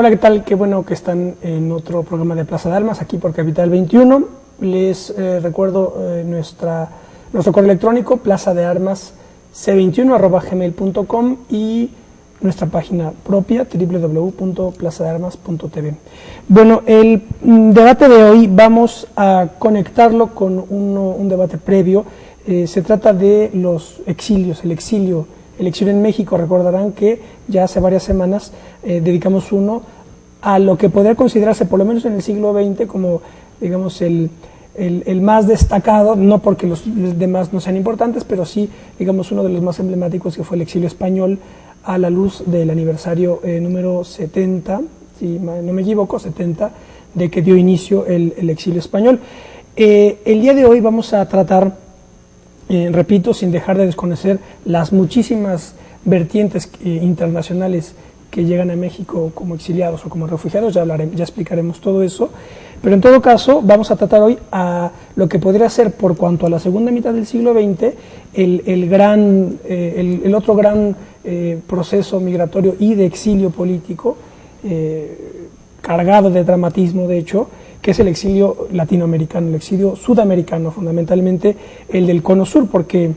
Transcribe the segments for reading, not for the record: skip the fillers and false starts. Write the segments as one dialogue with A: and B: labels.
A: Hola, ¿qué tal? Qué bueno que están en otro programa de Plaza de Armas, aquí por Capital 21. Les recuerdo nuestro correo electrónico, plazadearmasc21@gmail.com, y nuestra página propia, www.plazadearmas.tv. Bueno, el debate de hoy vamos a conectarlo con un debate previo. Se trata de los exilios, el exilio en México. Recordarán que ya hace varias semanas dedicamos uno a lo que podría considerarse, por lo menos en el siglo XX, como, digamos, el más destacado, no porque los demás no sean importantes, pero sí, digamos, uno de los más emblemáticos, que fue el exilio español, a la luz del aniversario número 70, si no me equivoco, 70, de que dio inicio el exilio español. El día de hoy vamos a tratar, repito, sin dejar de desconocer las muchísimas vertientes internacionales que llegan a México como exiliados o como refugiados, ya explicaremos todo eso, pero en todo caso vamos a tratar hoy a lo que podría ser, por cuanto a la segunda mitad del siglo XX, el otro gran proceso migratorio y de exilio político, cargado de dramatismo, de hecho, que es el exilio latinoamericano, el exilio sudamericano, fundamentalmente el del Cono Sur, porque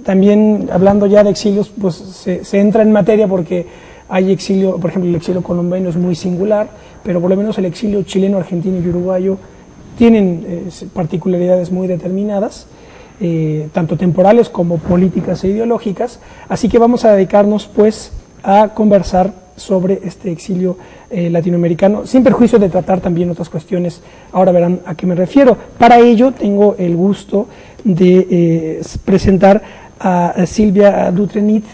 A: también, hablando ya de exilios, pues se entra en materia, porque hay exilio, por ejemplo, el exilio colombiano es muy singular, pero por lo menos el exilio chileno, argentino y uruguayo tienen particularidades muy determinadas, tanto temporales como políticas e ideológicas. Así que vamos a dedicarnos, pues, a conversar sobre este exilio latinoamericano, sin perjuicio de tratar también otras cuestiones. Ahora verán a qué me refiero. Para ello tengo el gusto de presentar a Silvia Dutrenit.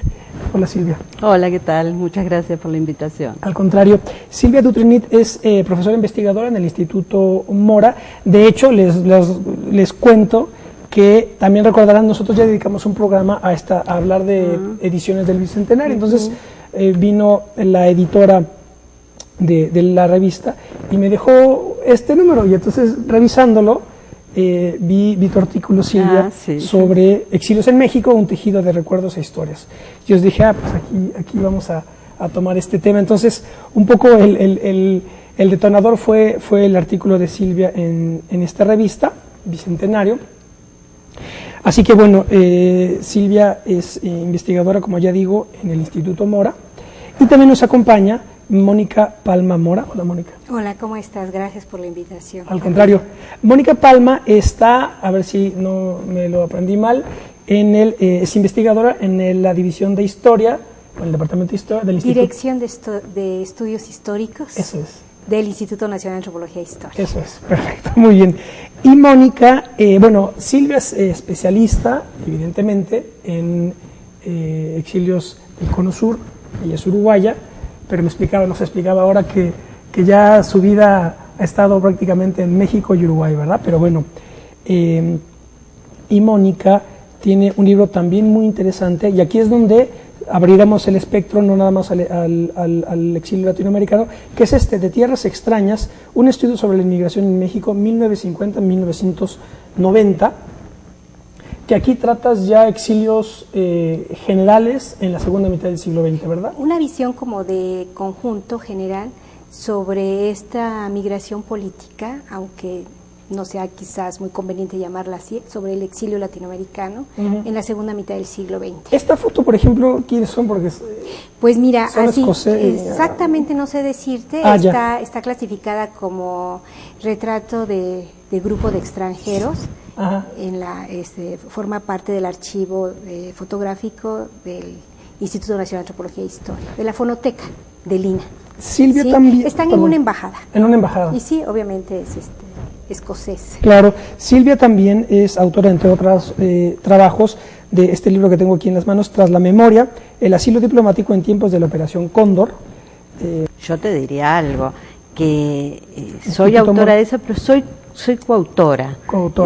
A: Hola, Silvia.
B: Hola, ¿qué tal? Muchas gracias por la invitación.
A: Al contrario, Silvia Dutrenit es profesora investigadora en el Instituto Mora. De hecho, les cuento que también recordarán, nosotros ya dedicamos un programa a hablar de ediciones del Bicentenario. Entonces vino la editora de la revista y me dejó este número, y entonces, revisándolo, vi tu artículo, Silvia, sobre exilios en México, un tejido de recuerdos e historias. Y os dije, pues aquí vamos a tomar este tema. Entonces, un poco el detonador fue el artículo de Silvia en esta revista, Bicentenario. Así que bueno, Silvia es investigadora, como ya digo, en el Instituto Mora, y también nos acompaña Mónica Palma Mora. Hola, Mónica.
C: Hola, ¿cómo estás? Gracias por la invitación.
A: Al contrario, Mónica Palma está, a ver si no me lo aprendí mal, es investigadora en la división de Historia, o en el Departamento de Historia del Instituto.
C: Dirección de Estudios Históricos.
A: Eso es.
C: Del Instituto Nacional de Antropología e Historia.
A: Eso es, perfecto, muy bien. Y Mónica, bueno, Silvia es especialista, evidentemente, en exilios del Cono Sur. Ella es uruguaya, pero nos explicaba ahora que ya su vida ha estado prácticamente en México y Uruguay, ¿verdad? Pero bueno, y Mónica tiene un libro también muy interesante, y aquí es donde abriremos el espectro, no nada más al exilio latinoamericano, que es de Tierras Extrañas, un estudio sobre la inmigración en México 1950-1990, que aquí tratas ya exilios generales en la segunda mitad del siglo XX, ¿verdad?
C: Una visión como de conjunto general sobre esta migración política, aunque no sea quizás muy conveniente llamarla así, sobre el exilio latinoamericano en la segunda mitad del siglo XX.
A: Esta foto, por ejemplo, ¿quiénes son? Porque
C: pues mira, así
A: exactamente
C: no sé decirte, está clasificada como retrato de grupo de extranjeros. Forma parte del archivo fotográfico del Instituto Nacional de Antropología e Historia, de la Fonoteca de Lina.
A: Silvia también.
C: Están en una embajada.
A: En una embajada.
C: Y sí, obviamente es escocés.
A: Claro, Silvia también es autora, entre otros trabajos, de este libro que tengo aquí en las manos, Tras la memoria, el asilo diplomático en tiempos de la Operación Cóndor.
B: Yo te diría algo, que soy autora de eso, pero soy coautora.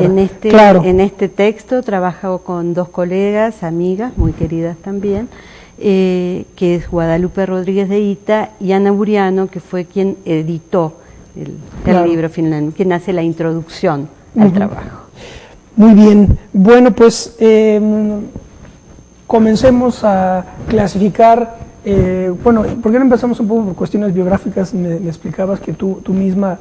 B: En este texto trabajo con dos colegas, amigas, muy queridas también, que es Guadalupe Rodríguez de Ita y Ana Buriano, que fue quien editó el libro final, quien hace la introducción al trabajo.
A: Muy bien, bueno, pues comencemos a clasificar Bueno, ¿por qué no empezamos un poco por cuestiones biográficas? Me explicabas que tú misma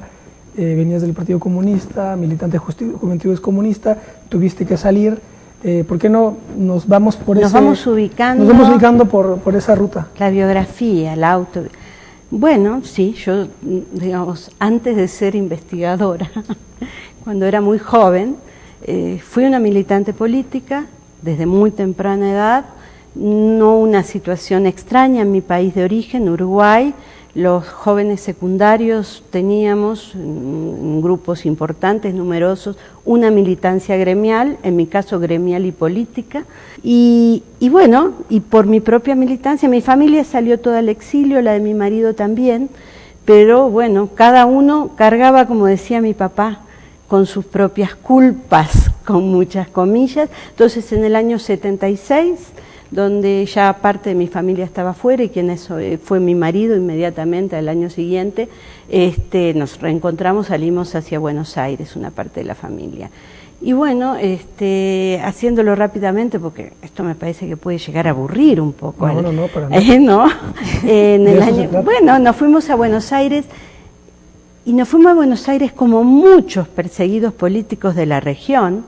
A: venías del Partido Comunista, militante de Juventudes Comunista, tuviste que salir. ¿Por qué no nos vamos por
B: nos vamos
A: ubicando por esa ruta?
B: La biografía, la auto... Bueno, sí, yo, digamos, antes de ser investigadora, cuando era muy joven, fui una militante política desde muy temprana edad, no una situación extraña en mi país de origen, Uruguay. Los jóvenes secundarios teníamos, en grupos importantes, numerosos, una militancia gremial, en mi caso gremial y política, y bueno, y por mi propia militancia, mi familia salió toda al exilio, la de mi marido también, pero bueno, cada uno cargaba, como decía mi papá, con sus propias culpas, con muchas comillas. Entonces en el año 76, donde ya parte de mi familia estaba afuera y quien fue mi marido inmediatamente al año siguiente, nos reencontramos, salimos hacia Buenos Aires, una parte de la familia. Y bueno, haciéndolo rápidamente, porque esto me parece que puede llegar a aburrir un poco.
A: No, para nada.
B: ¿No? Bueno, nos fuimos a Buenos Aires, y nos fuimos a Buenos Aires como muchos perseguidos políticos de la región,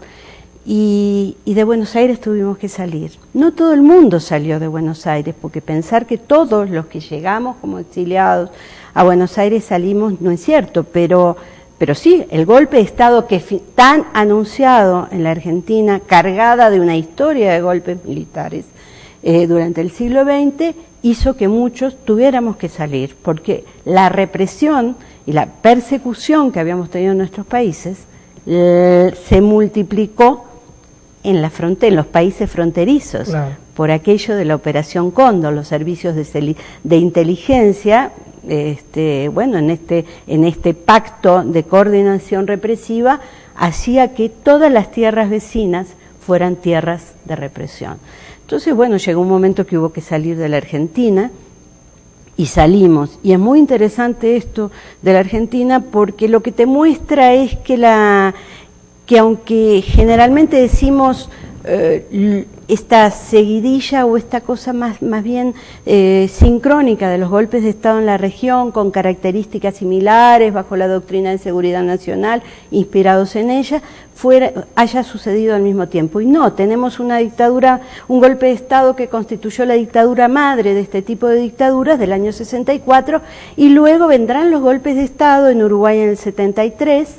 B: y de Buenos Aires tuvimos que salir. No todo el mundo salió de Buenos Aires, porque pensar que todos los que llegamos como exiliados a Buenos Aires salimos no es cierto, pero sí, el golpe de Estado que tan anunciado en la Argentina, cargada de una historia de golpes militares durante el siglo XX, hizo que muchos tuviéramos que salir, porque la represión y la persecución que habíamos tenido en nuestros países se multiplicó en los países fronterizos, claro, por aquello de la Operación Cóndor, los servicios de inteligencia, bueno, en este pacto de coordinación represiva, hacía que todas las tierras vecinas fueran tierras de represión. Entonces, bueno, llegó un momento que hubo que salir de la Argentina, y salimos. Y es muy interesante esto de la Argentina, porque lo que te muestra es que aunque generalmente decimos esta seguidilla o esta cosa más bien sincrónica de los golpes de Estado en la región, con características similares, bajo la doctrina de seguridad nacional, inspirados en ella, haya sucedido al mismo tiempo. Y no, tenemos una dictadura, un golpe de Estado que constituyó la dictadura madre de este tipo de dictaduras del año 64, y luego vendrán los golpes de Estado en Uruguay en el 73,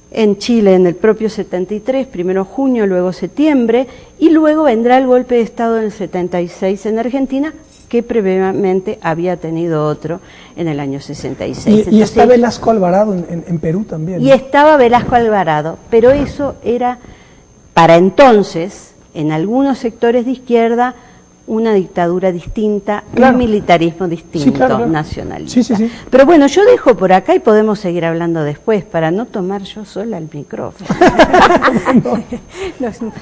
B: en Chile en el propio 73, primero junio, luego septiembre, y luego vendrá el golpe de Estado en el 76 en Argentina, que previamente había tenido otro en el año 66.
A: Y está Velasco Alvarado en Perú también, ¿no?
B: Y estaba Velasco Alvarado, pero eso era, para entonces, en algunos sectores de izquierda, una dictadura distinta, claro, un militarismo distinto, sí, claro, nacionalista.
A: Sí.
B: Pero bueno, yo dejo por acá y podemos seguir hablando después, para no tomar yo sola el micrófono.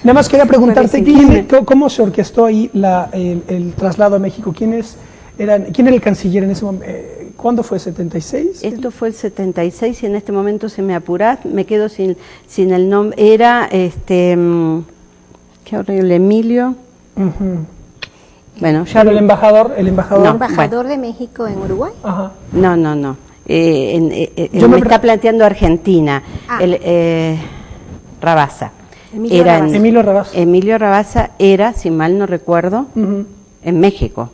A: Nada más quería preguntarte, ¿cómo se orquestó ahí el traslado a México? ¿Quién era el canciller en ese momento? ¿Cuándo fue? ¿76?
B: Esto fue el 76, y en este momento se me apura, me quedo sin el nombre. Era, qué horrible, Emilio. Bueno, ya
A: el embajador.
C: No, embajador de México en Uruguay.
B: Ajá. No. Me está planteando Argentina. Rabasa.
A: Emilio Rabasa.
B: Emilio Rabasa era, si mal no recuerdo, en México.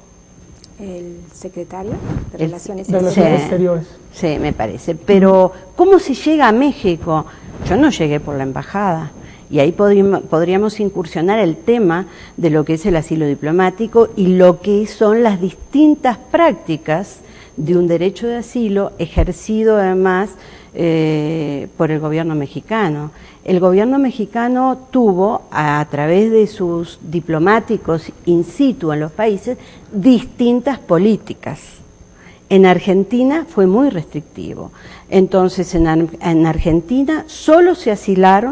C: El secretario de Relaciones
A: Exteriores.
B: Sí, me parece. Pero, ¿cómo se llega a México? Yo no llegué por la embajada. Y ahí podríamos incursionar el tema de lo que es el asilo diplomático y lo que son las distintas prácticas de un derecho de asilo ejercido además por el gobierno mexicano. El gobierno mexicano tuvo, a través de sus diplomáticos in situ en los países, distintas políticas. En Argentina fue muy restrictivo. Entonces, en Argentina solo se asiló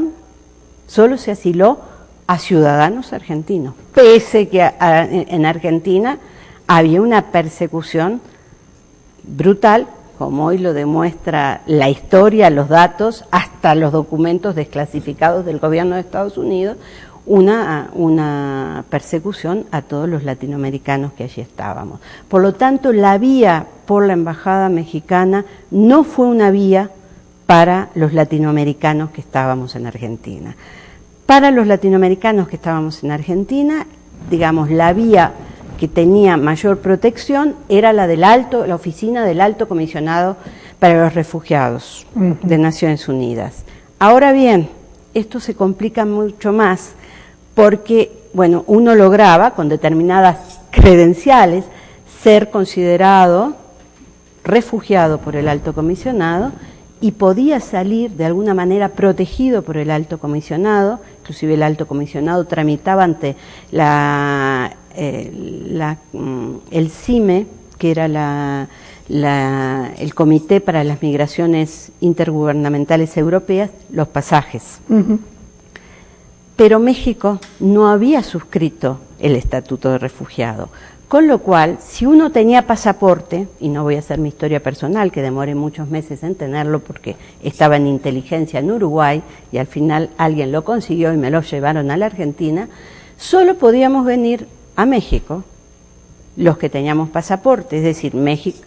B: a ciudadanos argentinos, pese que en Argentina había una persecución brutal, como hoy lo demuestra la historia, los datos, hasta los documentos desclasificados del gobierno de Estados Unidos, una persecución a todos los latinoamericanos que allí estábamos. Por lo tanto, la vía por la embajada mexicana no fue una vía para los latinoamericanos que estábamos en Argentina. Para los latinoamericanos que estábamos en Argentina, digamos, la vía que tenía mayor protección era la oficina del Alto Comisionado para los Refugiados de Naciones Unidas. Ahora bien, esto se complica mucho más porque, bueno, uno lograba con determinadas credenciales ser considerado refugiado por el Alto Comisionado y podía salir de alguna manera protegido por el Alto Comisionado. Inclusive el Alto Comisionado tramitaba ante el CIME, que era el Comité para las Migraciones Intergubernamentales Europeas, los pasajes. Pero México no había suscrito el Estatuto de Refugiado, con lo cual, si uno tenía pasaporte, y no voy a hacer mi historia personal, que demoré muchos meses en tenerlo porque estaba en inteligencia en Uruguay y al final alguien lo consiguió y me lo llevaron a la Argentina, solo podíamos venir a México los que teníamos pasaporte, es decir,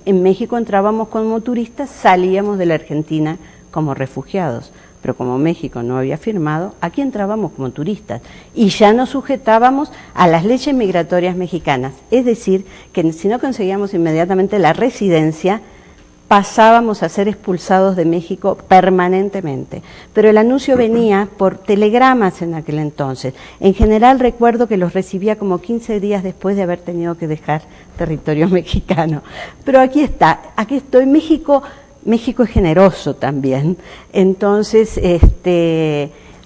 B: en México entrábamos como turistas, salíamos de la Argentina como refugiados, pero como México no había firmado, aquí entrábamos como turistas y ya nos sujetábamos a las leyes migratorias mexicanas, es decir, que si no conseguíamos inmediatamente la residencia, pasábamos a ser expulsados de México permanentemente. Pero el anuncio venía por telegramas en aquel entonces. En general recuerdo que los recibía como 15 días después de haber tenido que dejar territorio mexicano. Pero aquí está, aquí estoy. México es generoso también. Entonces,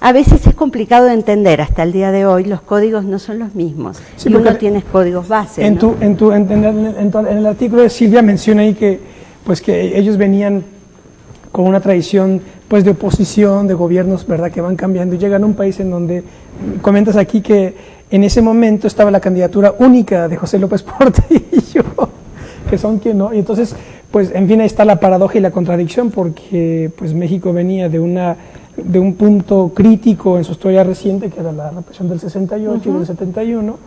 B: a veces es complicado de entender. Hasta el día de hoy los códigos no son los mismos. Sí, y uno tiene códigos base. En
A: el artículo de Silvia menciona ahí que ellos venían con una tradición pues de oposición, de gobiernos, ¿verdad?, que van cambiando y llegan a un país en donde, comentas aquí que en ese momento estaba la candidatura única de José López Portillo, que son quien no, y entonces, pues en fin, ahí está la paradoja y la contradicción, porque pues México venía de un punto crítico en su historia reciente, que era la represión del 68 y del 71,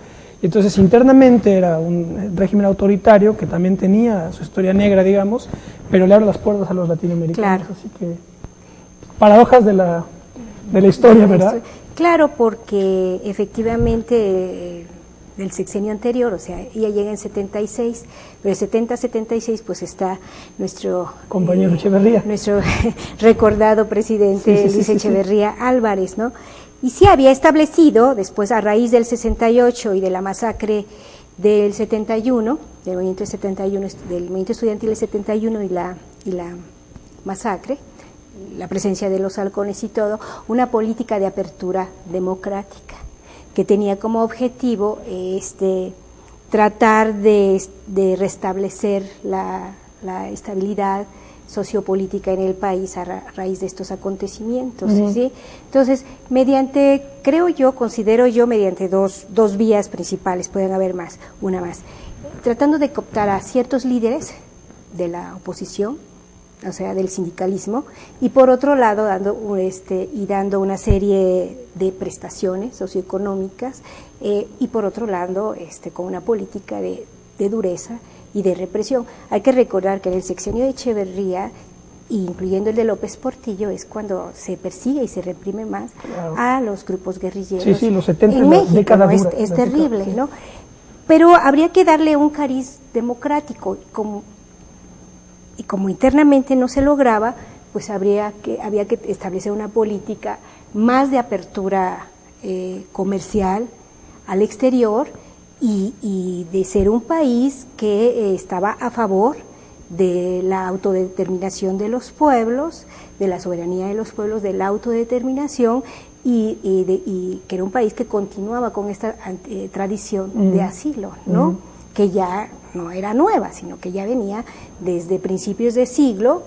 A: y entonces internamente era un régimen autoritario que también tenía su historia negra, digamos, pero le abre las puertas a los latinoamericanos. Claro. Así que paradojas de la historia, ¿verdad?
C: Claro, porque efectivamente del sexenio anterior, o sea, ella llega en 76, pero el 70-76 pues está nuestro
A: compañero Echeverría,
C: nuestro recordado presidente Luis Echeverría Álvarez, ¿no? Y sí había establecido, después a raíz del 68 y de la masacre del 71, del movimiento estudiantil del 71 y la masacre, la presencia de los halcones y todo, una política de apertura democrática que tenía como objetivo tratar de restablecer la estabilidad sociopolítica en el país a raíz de estos acontecimientos, ¿sí? Entonces, considero yo, mediante dos vías principales, pueden haber más, una más, tratando de cooptar a ciertos líderes de la oposición, o sea, del sindicalismo, y por otro lado dando una serie de prestaciones socioeconómicas, y por otro lado con una política de dureza y de represión. Hay que recordar que en el sexenio de Echeverría, incluyendo el de López Portillo, es cuando se persigue y se reprime más a los grupos guerrilleros
A: los 70
C: en México, ¿no? Es terrible, ¿no? Pero habría que darle un cariz democrático, y como internamente no se lograba, pues había que establecer una política más de apertura comercial al exterior, y de ser un país que estaba a favor de la autodeterminación de los pueblos, de la soberanía de los pueblos, de la autodeterminación, y que era un país que continuaba con esta tradición de asilo, ¿no? Que ya no era nueva, sino que ya venía desde principios de siglo,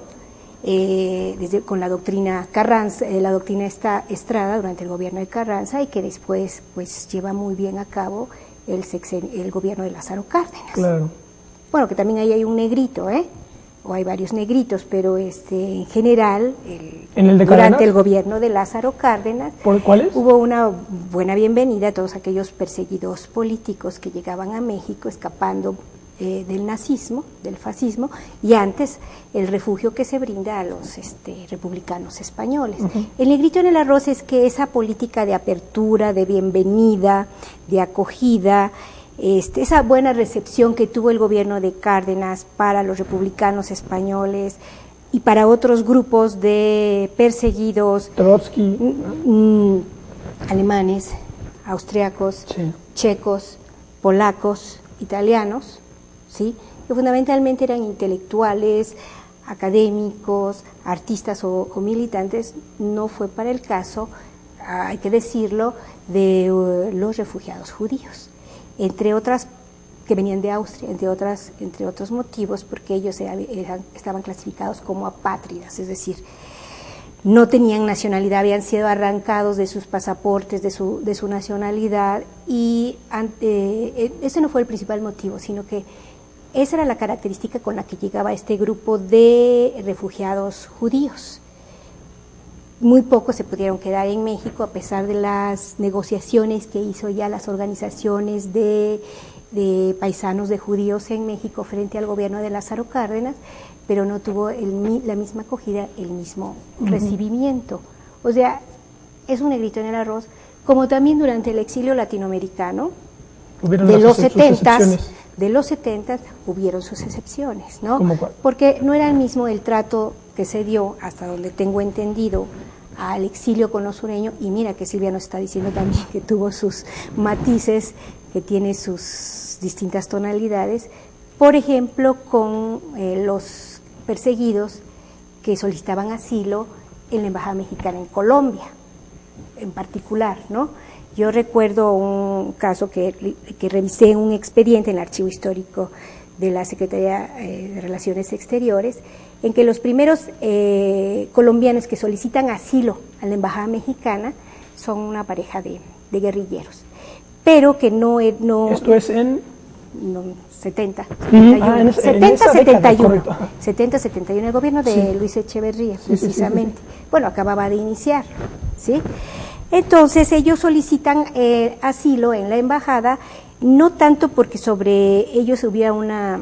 C: con la doctrina Carranza, la doctrina Estrada durante el gobierno de Carranza, y que después pues lleva muy bien a cabo el gobierno de Lázaro Cárdenas.
A: Claro.
C: Bueno, que también ahí hay un negrito, o hay varios negritos, pero en general,
A: durante
C: el gobierno de Lázaro Cárdenas,
A: ¿cuáles?
C: Hubo una buena bienvenida a todos aquellos perseguidos políticos que llegaban a México escapando del nazismo, del fascismo, y antes el refugio que se brinda a los republicanos españoles. El negrito en el arroz es que esa política de apertura, de bienvenida, de acogida, esa buena recepción que tuvo el gobierno de Cárdenas para los republicanos españoles y para otros grupos de perseguidos,
A: Trotsky,
C: alemanes, austriacos, checos, polacos, italianos, ¿sí?, que fundamentalmente eran intelectuales, académicos, artistas o militantes. No fue para el caso, hay que decirlo, de los refugiados judíos, entre otras que venían de Austria, entre otros motivos, porque ellos estaban clasificados como apátridas, es decir, no tenían nacionalidad, habían sido arrancados de sus pasaportes, de su nacionalidad, y ese no fue el principal motivo, sino que esa era la característica con la que llegaba este grupo de refugiados judíos. Muy pocos se pudieron quedar en México a pesar de las negociaciones que hizo ya las organizaciones de paisanos de judíos en México frente al gobierno de Lázaro Cárdenas, pero no tuvo la misma acogida, el mismo recibimiento. O sea, es un negrito en el arroz, como también durante el exilio latinoamericano de los 70 hubieron sus excepciones, ¿no?
A: ¿Cómo cuál?
C: Porque no era el mismo el trato que se dio, hasta donde tengo entendido, al exilio con los sureños, y mira que Silvia nos está diciendo también que tuvo sus matices, que tiene sus distintas tonalidades, por ejemplo, con los perseguidos que solicitaban asilo en la Embajada Mexicana en Colombia, en particular, ¿no? Yo recuerdo un caso que revisé en un expediente en el Archivo Histórico de la Secretaría de Relaciones Exteriores, en que los primeros colombianos que solicitan asilo a la Embajada Mexicana son una pareja de guerrilleros, pero que no...
A: Esto es en...
C: 70, 71, 71, el gobierno de Luis Echeverría, precisamente. Bueno, acababa de iniciar, ¿sí? Entonces ellos solicitan asilo en la embajada, no tanto porque sobre ellos hubiera una,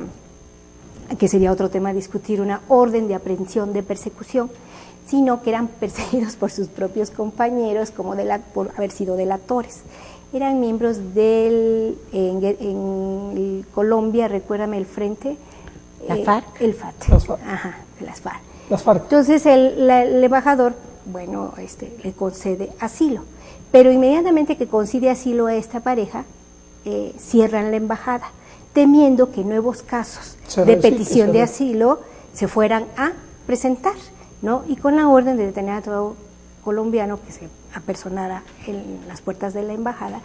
C: que sería otro tema a discutir, una orden de aprehensión, de persecución, sino que eran perseguidos por sus propios compañeros por haber sido delatores. Eran miembros en Colombia, recuérdame el frente.
B: ¿La FARC?
C: El FARC. Ajá, las FARC.
A: Las FARC.
C: Entonces el embajador, bueno, le concede asilo, pero inmediatamente que concede asilo a esta pareja, cierran la embajada, temiendo que nuevos casos de petición de asilo se fueran a presentar, ¿no? Y con la orden de detener a todo colombiano que se apersonara en las puertas de la embajada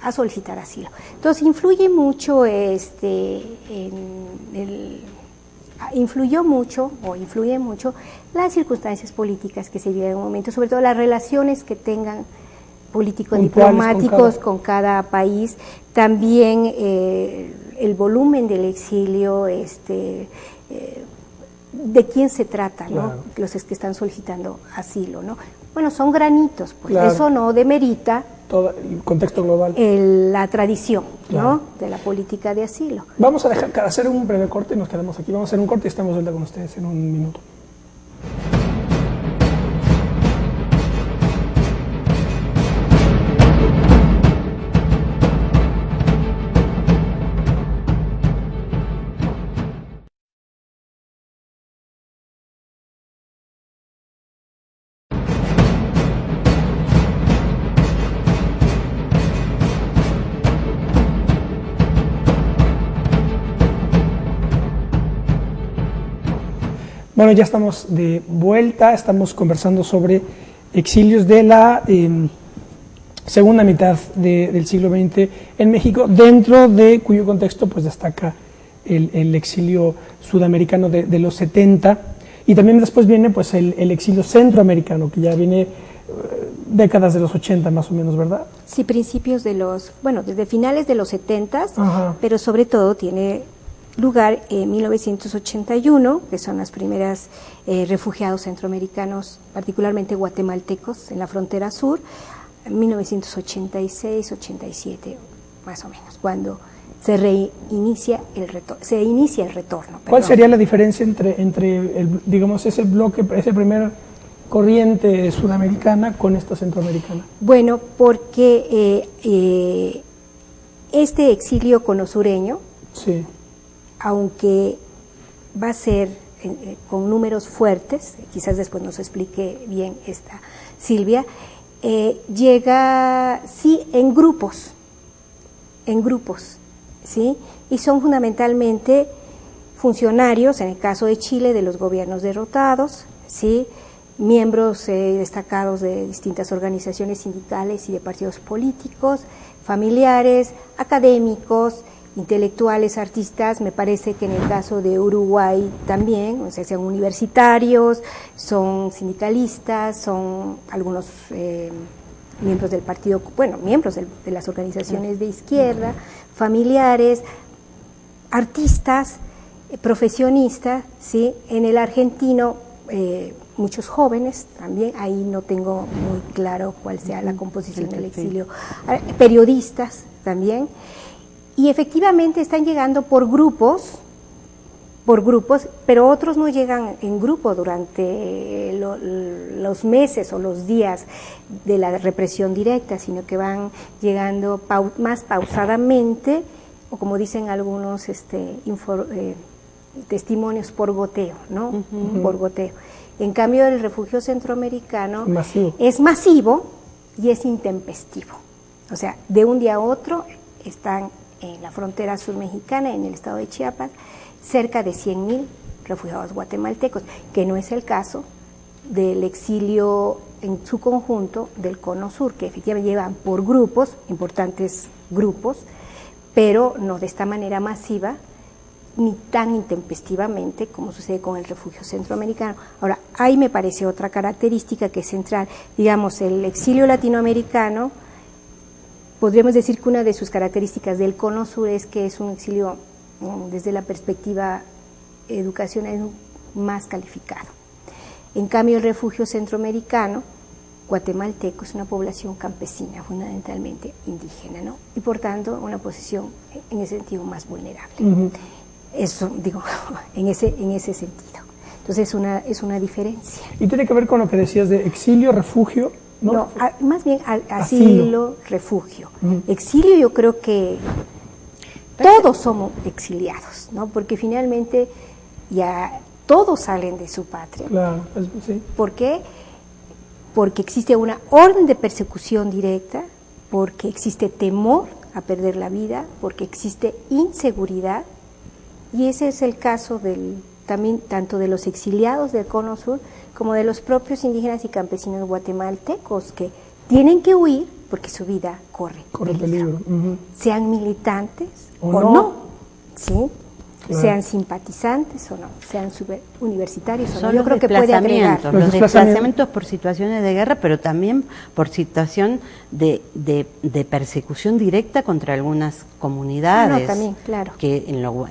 C: a solicitar asilo. Entonces influye mucho influye mucho las circunstancias políticas que se viven en un momento, sobre todo las relaciones que tengan político-diplomáticos con cada país, también el volumen del exilio, de quién se trata, ¿no? Claro. Los que están solicitando asilo, ¿no? Bueno, son granitos, pues claro. Eso no demerita
A: todo el contexto global,
C: la tradición, claro, ¿no?, de la política de asilo.
A: Vamos a hacer un breve corte y nos quedamos aquí. Vamos a hacer un corte y estamos de vuelta con ustedes en un minuto. Bueno, ya estamos de vuelta, estamos conversando sobre exilios de la segunda mitad del siglo XX en México, dentro de cuyo contexto pues destaca el exilio sudamericano de los 70, y también después viene pues el exilio centroamericano, que ya viene décadas de los 80 más o menos, ¿verdad?
C: Sí, principios desde finales de los 70, pero sobre todo tiene lugar en 1981, que son las primeras refugiados centroamericanos, particularmente guatemaltecos, en la frontera sur, 1986, 87, más o menos, cuando se inicia el retorno.
A: ¿Cuál sería la diferencia entre digamos, ese bloque, ese primer corriente sudamericana con esta centroamericana?
C: Bueno, porque este exilio conosureño,
A: sí,
C: aunque va a ser con números fuertes, quizás después nos explique bien esta Silvia, llega sí en grupos, ¿sí? Y son fundamentalmente funcionarios, en el caso de Chile, de los gobiernos derrotados, ¿sí? Miembros destacados de distintas organizaciones sindicales y de partidos políticos, familiares, académicos, intelectuales, artistas. Me parece que en el caso de Uruguay también, o sea, sean universitarios, son sindicalistas, son algunos miembros del partido, bueno, miembros de las organizaciones de izquierda, familiares, artistas, profesionistas, ¿sí? En el argentino, muchos jóvenes también, ahí no tengo muy claro cuál sea la composición del exilio, periodistas también, y efectivamente están llegando por grupos, pero otros no llegan en grupo durante los meses o los días de la represión directa, sino que van llegando más pausadamente, o como dicen algunos testimonios, por goteo, ¿no? Por goteo. En cambio, el refugio centroamericano es masivo y es intempestivo. O sea, de un día a otro están en la frontera sur mexicana, en el estado de Chiapas, cerca de 100.000 refugiados guatemaltecos, que no es el caso del exilio en su conjunto del Cono Sur, que efectivamente llevan por grupos, importantes grupos, pero no de esta manera masiva, ni tan intempestivamente como sucede con el refugio centroamericano. Ahora, ahí me parece otra característica que es central. Digamos, el exilio latinoamericano, podríamos decir que una de sus características del Cono Sur es que es un exilio, desde la perspectiva educacional, más calificado. En cambio, el refugio centroamericano, guatemalteco, es una población campesina, fundamentalmente indígena, ¿no? Y por tanto, una posición en ese sentido más vulnerable. Eso, digo, en ese sentido. Entonces es una diferencia.
A: ¿Y tiene que ver con lo que decías de exilio, refugio? No,
C: más bien asilo, refugio. Exilio, yo creo que todos somos exiliados, ¿no? Porque finalmente ya todos salen de su patria.
A: Claro, sí.
C: ¿Por qué? Porque existe una orden de persecución directa, porque existe temor a perder la vida, porque existe inseguridad. Y ese es el caso también tanto de los exiliados del Cono Sur como de los propios indígenas y campesinos guatemaltecos, que tienen que huir porque su vida corre peligro. Sean militantes o no, ¿sí? Claro. Sean simpatizantes o no, sean universitarios o no. Yo creo que puede agregar.
B: Los desplazamientos por situaciones de guerra, pero también por situación de persecución directa contra algunas comunidades.
C: No, también, claro.
B: Que en lo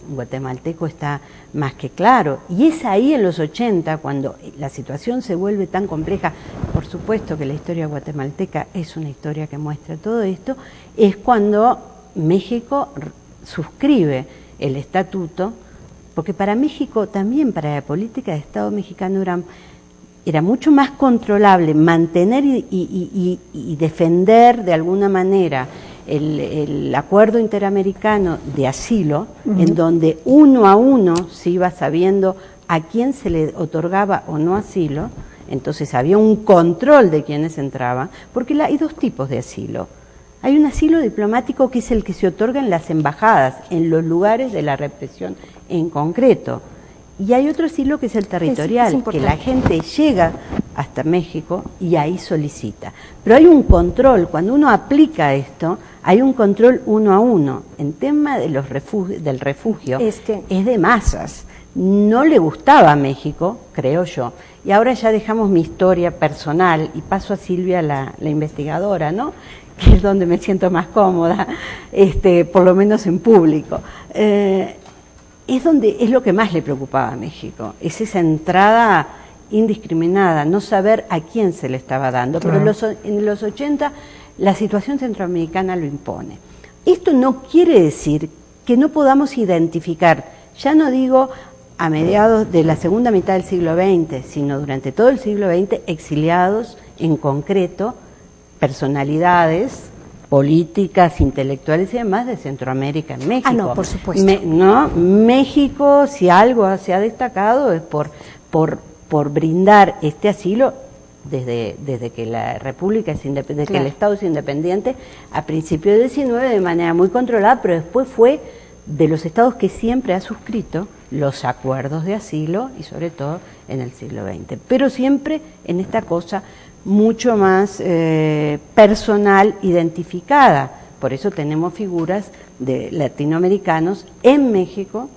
B: guatemalteco está más que claro. Y es ahí en los 80, cuando la situación se vuelve tan compleja, por supuesto que la historia guatemalteca es una historia que muestra todo esto, es cuando México suscribe el estatuto, porque para México también, para la política de Estado mexicano, era mucho más controlable mantener y defender de alguna manera el acuerdo interamericano de asilo, en donde uno a uno se iba sabiendo a quién se le otorgaba o no asilo. Entonces había un control de quienes entraban, porque hay dos tipos de asilo. Hay un asilo diplomático que es el que se otorga en las embajadas, en los lugares de la represión en concreto. Y hay otro asilo que es el territorial, que la gente llega hasta México y ahí solicita. Pero hay un control, cuando uno aplica esto, hay un control uno a uno. En tema de del refugio, es de masas. No le gustaba a México, creo yo. Y ahora ya dejamos mi historia personal y paso a Silvia, la investigadora, ¿no? que es donde me siento más cómoda, por lo menos en público, es lo que más le preocupaba a México, es esa entrada indiscriminada, no saber a quién se le estaba dando. Claro. Pero en los 80 la situación centroamericana lo impone. Esto no quiere decir que no podamos identificar, ya no digo a mediados de la segunda mitad del siglo XX, sino durante todo el siglo XX, exiliados en concreto, personalidades políticas, intelectuales y demás de Centroamérica en México.
C: Ah, no, por supuesto.
B: México, si algo se ha destacado, es por brindar este asilo desde que la República es independiente, claro, que el Estado es independiente, a principios del XIX de manera muy controlada, pero después fue de los estados que siempre ha suscrito los acuerdos de asilo y sobre todo en el siglo XX, pero siempre en esta cosa mucho más personal, identificada. Por eso tenemos figuras de latinoamericanos en México,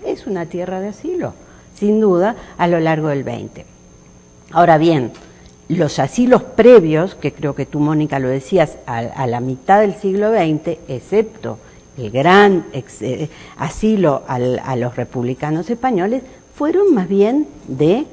B: es una tierra de asilo, sin duda, a lo largo del XX. Ahora bien, los asilos previos, que creo que tú, Mónica, lo decías, a la mitad del siglo XX, excepto el gran asilo a los republicanos españoles, fueron más bien de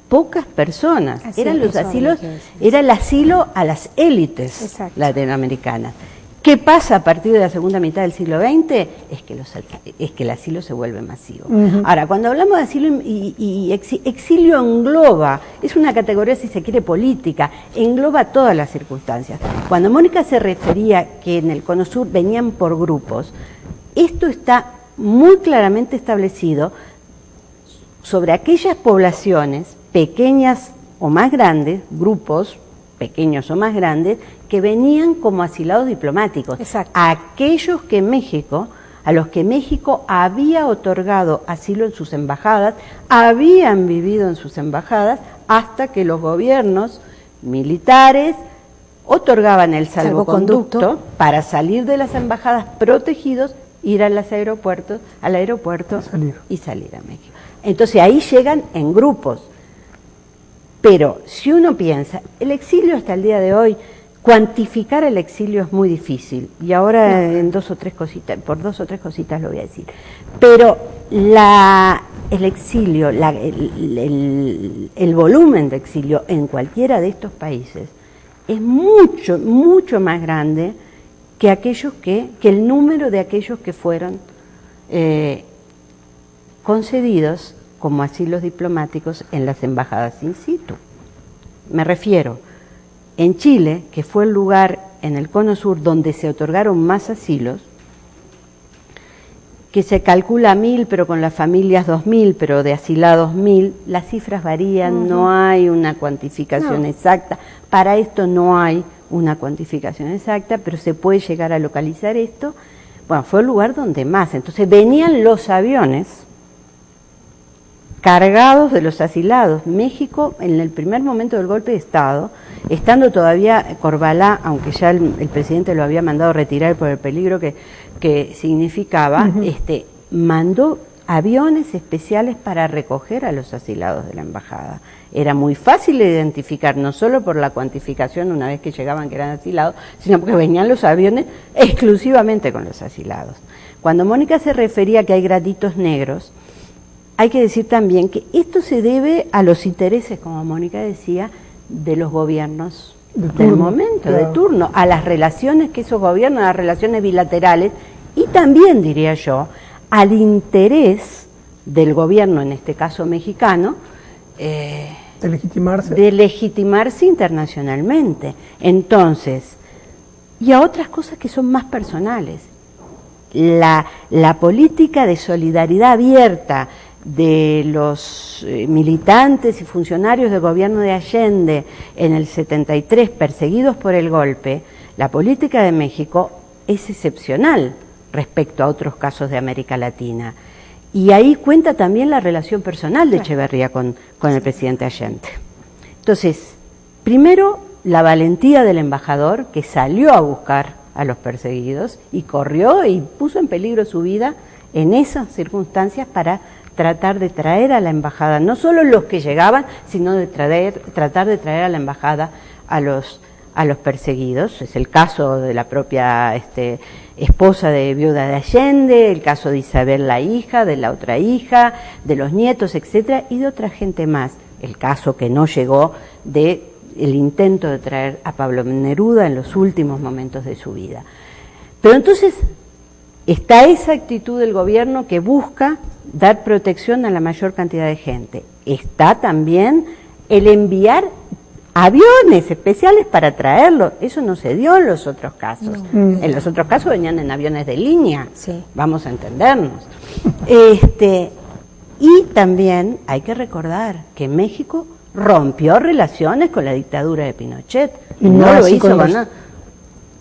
B: pocas personas. Eran los asilos, era el asilo a las élites latinoamericanas. ¿Qué pasa a partir de la segunda mitad del siglo XX? Es que el asilo se vuelve masivo. Ahora, cuando hablamos de asilo y exilio engloba, es una categoría, si se quiere, política, engloba todas las circunstancias. Cuando Mónica se refería que en el Cono Sur venían por grupos, esto está muy claramente establecido sobre aquellas poblaciones pequeñas o más grandes, grupos pequeños o más grandes, que venían como asilados diplomáticos.
C: Exacto.
B: Aquellos que a los que México había otorgado asilo en sus embajadas, habían vivido en sus embajadas hasta que los gobiernos militares otorgaban el salvoconducto para salir de las embajadas protegidos, ir a los aeropuertos, al aeropuerto y salir a México. Entonces ahí llegan en grupos. Pero si uno piensa, el exilio hasta el día de hoy, cuantificar el exilio es muy difícil, y ahora en por dos o tres cositas lo voy a decir. Pero el exilio, el volumen de exilio en cualquiera de estos países es mucho, mucho más grande que el número de aquellos que fueron concedidos como asilos diplomáticos en las embajadas in situ. Me refiero, en Chile, que fue el lugar en el Cono Sur donde se otorgaron más asilos, que se calcula 1000, pero con las familias 2000, pero de asilados 1000, las cifras varían, no hay una cuantificación exacta. Para esto no hay una cuantificación exacta, pero se puede llegar a localizar esto. Bueno, fue el lugar donde más. Entonces venían los aviones cargados de los asilados. México, en el primer momento del golpe de Estado, estando todavía Corbalá, aunque ya el presidente lo había mandado retirar por el peligro que significaba, mandó aviones especiales para recoger a los asilados de la embajada. Era muy fácil de identificar, no solo por la cuantificación una vez que llegaban que eran asilados, sino porque venían los aviones exclusivamente con los asilados. Cuando Mónica se refería a que hay graditos negros, hay que decir también que esto se debe a los intereses, como Mónica decía, de los gobiernos del momento, de turno, a las relaciones que esos gobiernos, a las relaciones bilaterales, y también, diría yo, al interés del gobierno, en este caso mexicano, de legitimarse internacionalmente. Entonces, y a otras cosas que son más personales. La política de solidaridad abierta de los militantes y funcionarios del gobierno de Allende en el 73 perseguidos por el golpe, la política de México es excepcional respecto a otros casos de América Latina. Y ahí cuenta también la relación personal de Echeverría con el presidente Allende. Entonces, primero, la valentía del embajador que salió a buscar a los perseguidos y corrió y puso en peligro su vida en esas circunstancias para tratar de traer a la embajada, no solo los que llegaban, sino de tratar de traer a la embajada a los a los perseguidos. Es el caso de la propia esposa de viuda de Allende, el caso de Isabel la hija, de la otra hija, de los nietos, etcétera, y de otra gente más. El caso que no llegó de el intento de traer a Pablo Neruda en los últimos momentos de su vida. Pero entonces está esa actitud del gobierno que busca dar protección a la mayor cantidad de gente. Está también el enviar aviones especiales para traerlo. Eso no se dio en los otros casos. No. En los otros casos venían en aviones de línea. Sí. Vamos a entendernos. Y también hay que recordar que México rompió relaciones con la dictadura de Pinochet. Y no lo hizo con nada.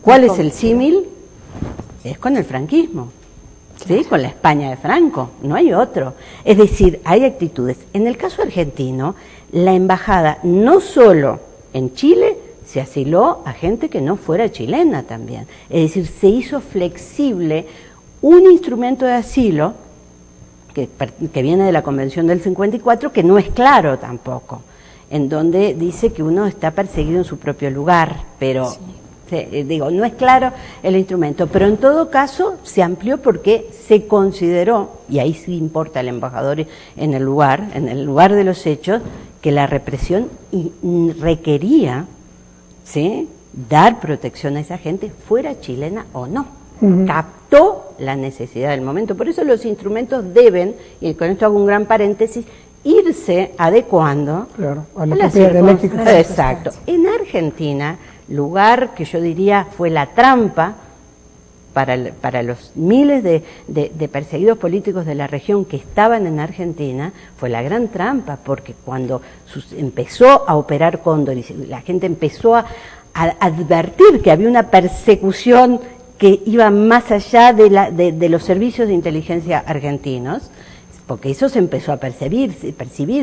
B: ¿Cuál es el símil? Es con el franquismo. ¿Sí? Con la España de Franco, no hay otro. Es decir, hay actitudes. En el caso argentino, la embajada no solo en Chile se asiló a gente que no fuera chilena también. Es decir, se hizo flexible un instrumento de asilo que viene de la Convención del 54, que no es claro tampoco, en donde dice que uno está perseguido en su propio lugar, pero... Sí. No es claro el instrumento, pero en todo caso se amplió porque se consideró, y ahí sí importa el embajador en el lugar de los hechos, que la represión requería, ¿sí?, dar protección a esa gente, fuera chilena o no. Captó la necesidad del momento. Por eso los instrumentos deben, y con esto hago un gran paréntesis, irse adecuando
A: a la propia dialéctica.
B: Exacto. En Argentina, lugar que yo diría fue la trampa para los miles de perseguidos políticos de la región que estaban en Argentina, fue la gran trampa, porque cuando empezó a operar Cóndor y la gente empezó a advertir que había una persecución que iba más allá de los servicios de inteligencia argentinos, porque eso se empezó a percibir,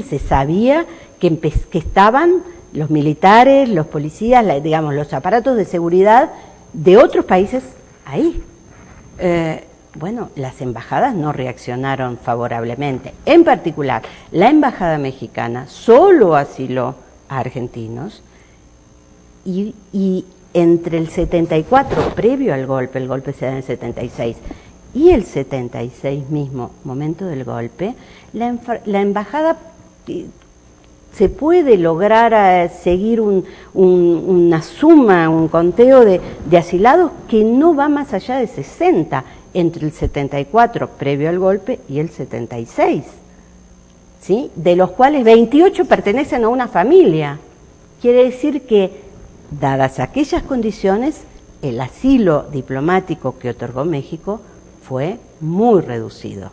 B: se sabía que estaban los militares, los policías, los aparatos de seguridad de otros países ahí. Las embajadas no reaccionaron favorablemente. En particular, la embajada mexicana solo asiló a argentinos y entre el 74, previo al golpe, el golpe se da en el 76, y el 76 mismo, momento del golpe, la embajada... se puede lograr seguir una suma, un conteo de asilados que no va más allá de 60 entre el 74, previo al golpe, y el 76, ¿sí?, de los cuales 28 pertenecen a una familia. Quiere decir que, dadas aquellas condiciones, el asilo diplomático que otorgó México fue muy reducido.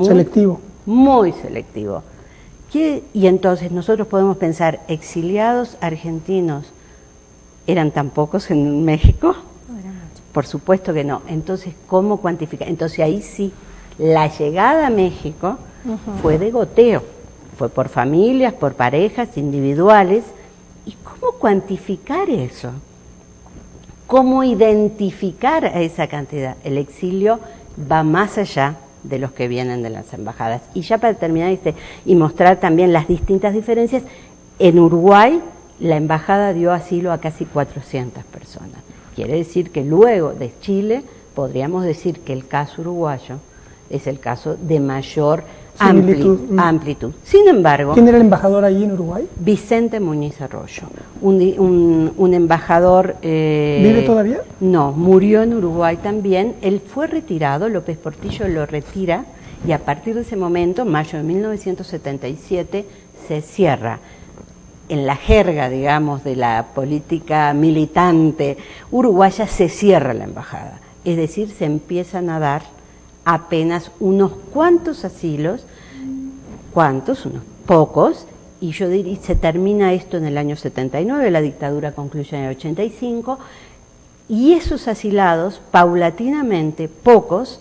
A: Selectivo.
B: Muy selectivo. Y entonces nosotros podemos pensar, ¿exiliados argentinos eran tan pocos en México? Por supuesto que no. Entonces, ¿cómo cuantificar? Entonces ahí sí, la llegada a México fue de goteo, fue por familias, por parejas individuales. ¿Y cómo cuantificar eso? ¿Cómo identificar a esa cantidad? El exilio va más allá de los que vienen de las embajadas. Y ya para terminar y mostrar también las distintas diferencias, en Uruguay la embajada dio asilo a casi 400 personas. Quiere decir que luego de Chile podríamos decir que el caso uruguayo es el caso de mayor amplitud. Sin embargo...
A: ¿Quién era el embajador allí en Uruguay?
B: Vicente Muñiz Arroyo, un embajador...
A: ¿Vive todavía?
B: No, murió en Uruguay también. Él fue retirado, López Portillo lo retira, y a partir de ese momento, mayo de 1977, se cierra. En la jerga, digamos, de la política militante uruguaya, se cierra la embajada. Es decir, se empiezan a dar apenas unos cuantos asilos, unos pocos, y yo diría, se termina esto en el año 79, la dictadura concluye en el 85, y esos asilados, paulatinamente, pocos,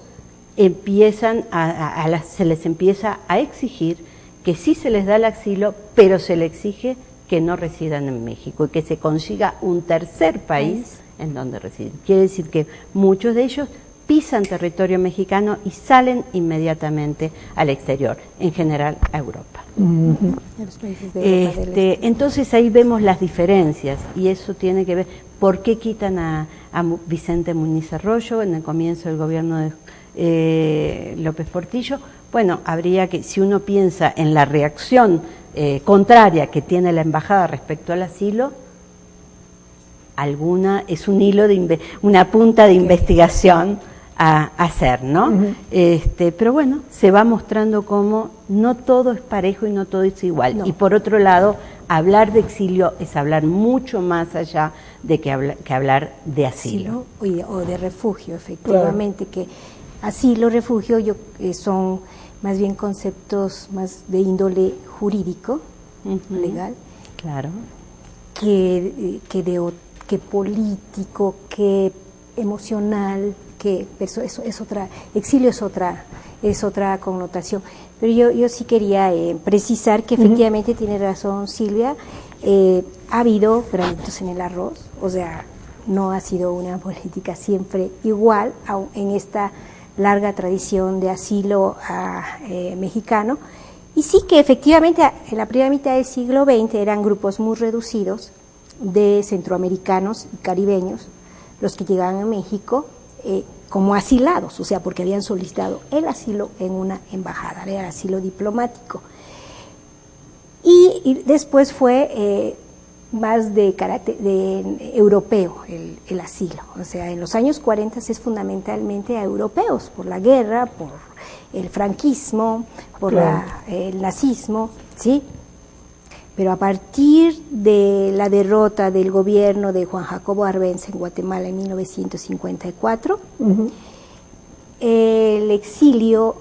B: se les empieza a exigir que sí se les da el asilo, pero se les exige que no residan en México y que se consiga un tercer país en donde residen. Quiere decir que muchos de ellos pisan territorio mexicano y salen inmediatamente al exterior, en general a Europa. Entonces ahí vemos las diferencias y eso tiene que ver, ¿por qué quitan a Vicente Muñiz Arroyo en el comienzo del gobierno de López Portillo? Bueno, habría que, si uno piensa en la reacción contraria que tiene la embajada respecto al asilo, es un hilo una punta de investigación a hacer, ¿no? Pero bueno, se va mostrando cómo no todo es parejo y no todo es igual. No. Y por otro lado, hablar de exilio es hablar mucho más allá de que hablar de asilo.
C: O de refugio, efectivamente, claro. Que asilo, refugio, son más bien conceptos más de índole jurídico, legal,
B: claro,
C: que político, que emocional, que eso es otra, exilio es otra connotación. Pero yo sí quería precisar que efectivamente tiene razón Silvia, ha habido granitos en el arroz, o sea, no ha sido una política siempre igual en esta larga tradición de asilo mexicano, y sí que efectivamente en la primera mitad del siglo XX eran grupos muy reducidos de centroamericanos y caribeños los que llegaban a México como asilados, o sea, porque habían solicitado el asilo en una embajada, era el asilo diplomático. Y después fue más de carácter europeo el asilo, o sea, en los años 40 es fundamentalmente a europeos, por la guerra, por el franquismo, por el nazismo, ¿sí? Pero a partir de la derrota del gobierno de Juan Jacobo Arbenz en Guatemala en 1954, el exilio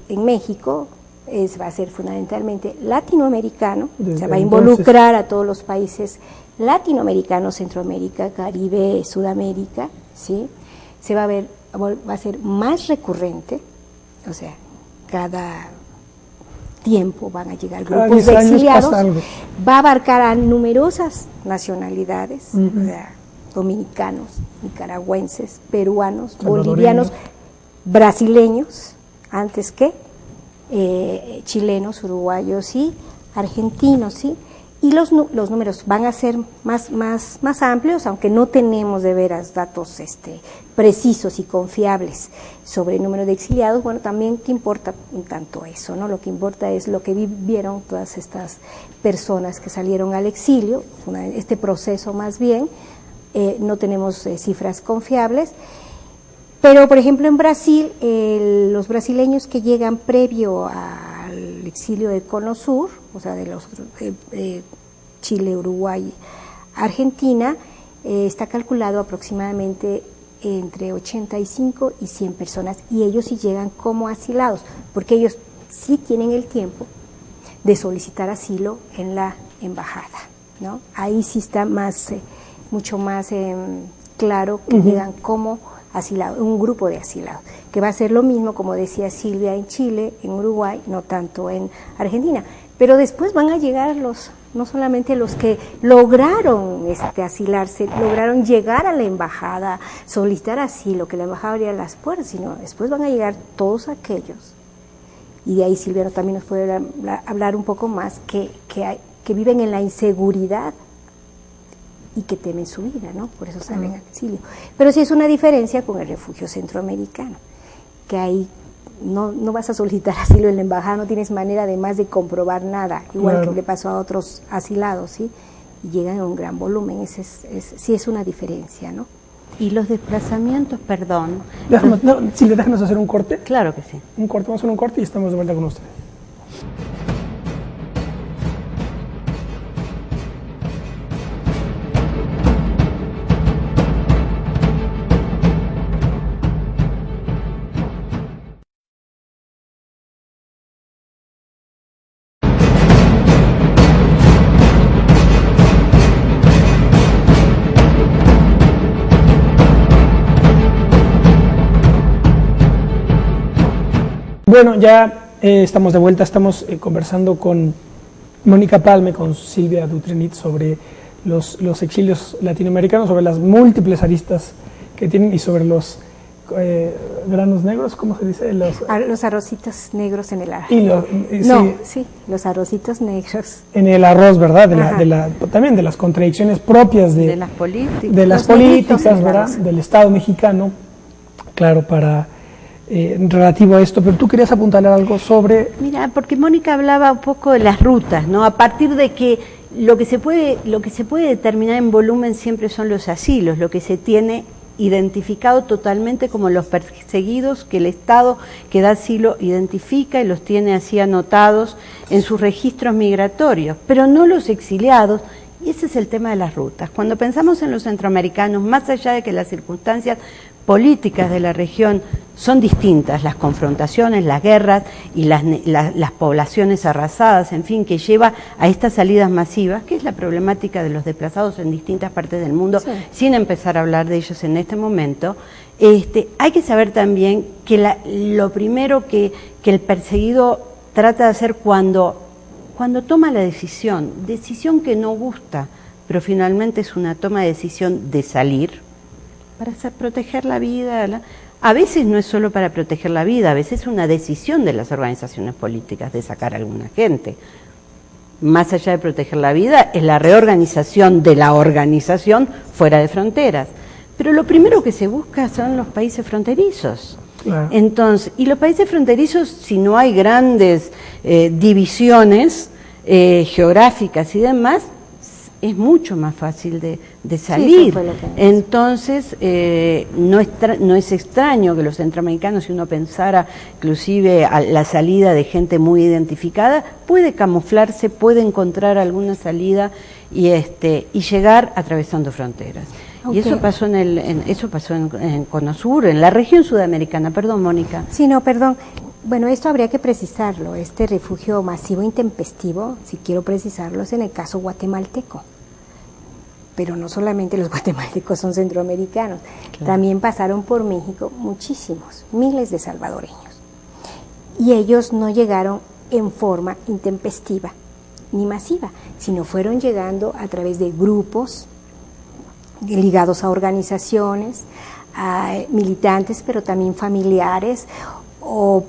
C: en México va a ser fundamentalmente latinoamericano, se va a involucrar a todos los países latinoamericanos, Centroamérica, Caribe, Sudamérica, ¿sí? Va a ser más recurrente, o sea, cada tiempo van a llegar grupos de exiliados, va a abarcar a numerosas nacionalidades, o sea, dominicanos, nicaragüenses, peruanos, bolivianos, brasileños, antes que chilenos, uruguayos, ¿sí? Argentinos, ¿sí? Y los números van a ser más amplios, aunque no tenemos de veras datos precisos y confiables sobre el número de exiliados. Bueno, también ¿qué importa tanto eso, no? Lo que importa es lo que vivieron todas estas personas que salieron al exilio, este proceso más bien. No tenemos cifras confiables, pero por ejemplo en Brasil, los brasileños que llegan previo al exilio del Cono Sur, o sea, de los Chile, Uruguay, Argentina, está calculado aproximadamente entre 85 y 100 personas, y ellos sí llegan como asilados, porque ellos sí tienen el tiempo de solicitar asilo en la embajada, ¿no? Ahí sí está mucho más claro que llegan como asilados, un grupo de asilados, que va a ser lo mismo, como decía Silvia, en Chile, en Uruguay, no tanto en Argentina. Pero después van a llegar no solamente los que lograron asilarse, lograron llegar a la embajada, solicitar asilo, que la embajada abría las puertas, sino después van a llegar todos aquellos, y de ahí Silvia también nos puede hablar un poco más, que viven en la inseguridad y que temen su vida, ¿no? Por eso salen al exilio. Pero sí es una diferencia con el refugio centroamericano, que ahí no vas a solicitar asilo en la embajada, no tienes manera además de comprobar nada, igual que le pasó a otros asilados, ¿sí? Y llegan en un gran volumen, sí es una diferencia, ¿no?
B: Y los desplazamientos, perdón.
A: Silvia, déjanos hacer un corte.
B: Claro que sí.
A: Vamos a hacer un corte y estamos de vuelta con ustedes. Bueno, ya estamos de vuelta, estamos conversando con Mónica Palme, con Silvia Dutrenit sobre los exilios latinoamericanos, sobre las múltiples aristas que tienen y sobre los granos negros, ¿cómo se dice?
C: Los arrocitos negros en el arroz. Los arrocitos negros.
A: En el arroz, ¿verdad? También de las contradicciones propias de las políticas, ¿verdad? Del Estado mexicano, claro, relativo a esto. Pero tú querías apuntarle algo sobre...
B: Mira, porque Mónica hablaba un poco de las rutas, ¿no? A partir de que lo que se puede determinar en volumen siempre son los asilos, lo que se tiene identificado totalmente como los perseguidos, que el Estado que da asilo identifica y los tiene así anotados en sus registros migratorios, pero no los exiliados, y ese es el tema de las rutas. Cuando pensamos en los centroamericanos, más allá de que las circunstancias políticas de la región son distintas, las confrontaciones, las guerras y las poblaciones arrasadas, en fin, que lleva a estas salidas masivas, que es la problemática de los desplazados en distintas partes del mundo, sí, sin empezar a hablar de ellos en este momento. Hay que saber también que lo primero que el perseguido trata de hacer cuando toma la decisión que no gusta, pero finalmente es una toma de decisión de salir, para proteger la vida. A veces no es solo para proteger la vida, a veces es una decisión de las organizaciones políticas de sacar a alguna gente. Más allá de proteger la vida, es la reorganización de la organización fuera de fronteras. Pero lo primero que se busca son los países fronterizos. Claro. Entonces, y los países fronterizos, si no hay grandes divisiones geográficas y demás, es mucho más fácil de salir. Sí, entonces, no es extraño que los centroamericanos, si uno pensara inclusive a la salida de gente muy identificada, puede camuflarse, puede encontrar alguna salida y llegar atravesando fronteras. Okay. Y eso pasó en Cono Sur, en la región sudamericana. Perdón, Mónica.
C: Sí, no, perdón. Bueno, esto habría que precisarlo. Este refugio masivo intempestivo, si quiero precisarlo, es en el caso guatemalteco. Pero no solamente los guatemaltecos son centroamericanos, claro, también pasaron por México muchísimos, miles de salvadoreños. Y ellos no llegaron en forma intempestiva ni masiva, sino fueron llegando a través de grupos ligados a organizaciones, a militantes, pero también familiares, o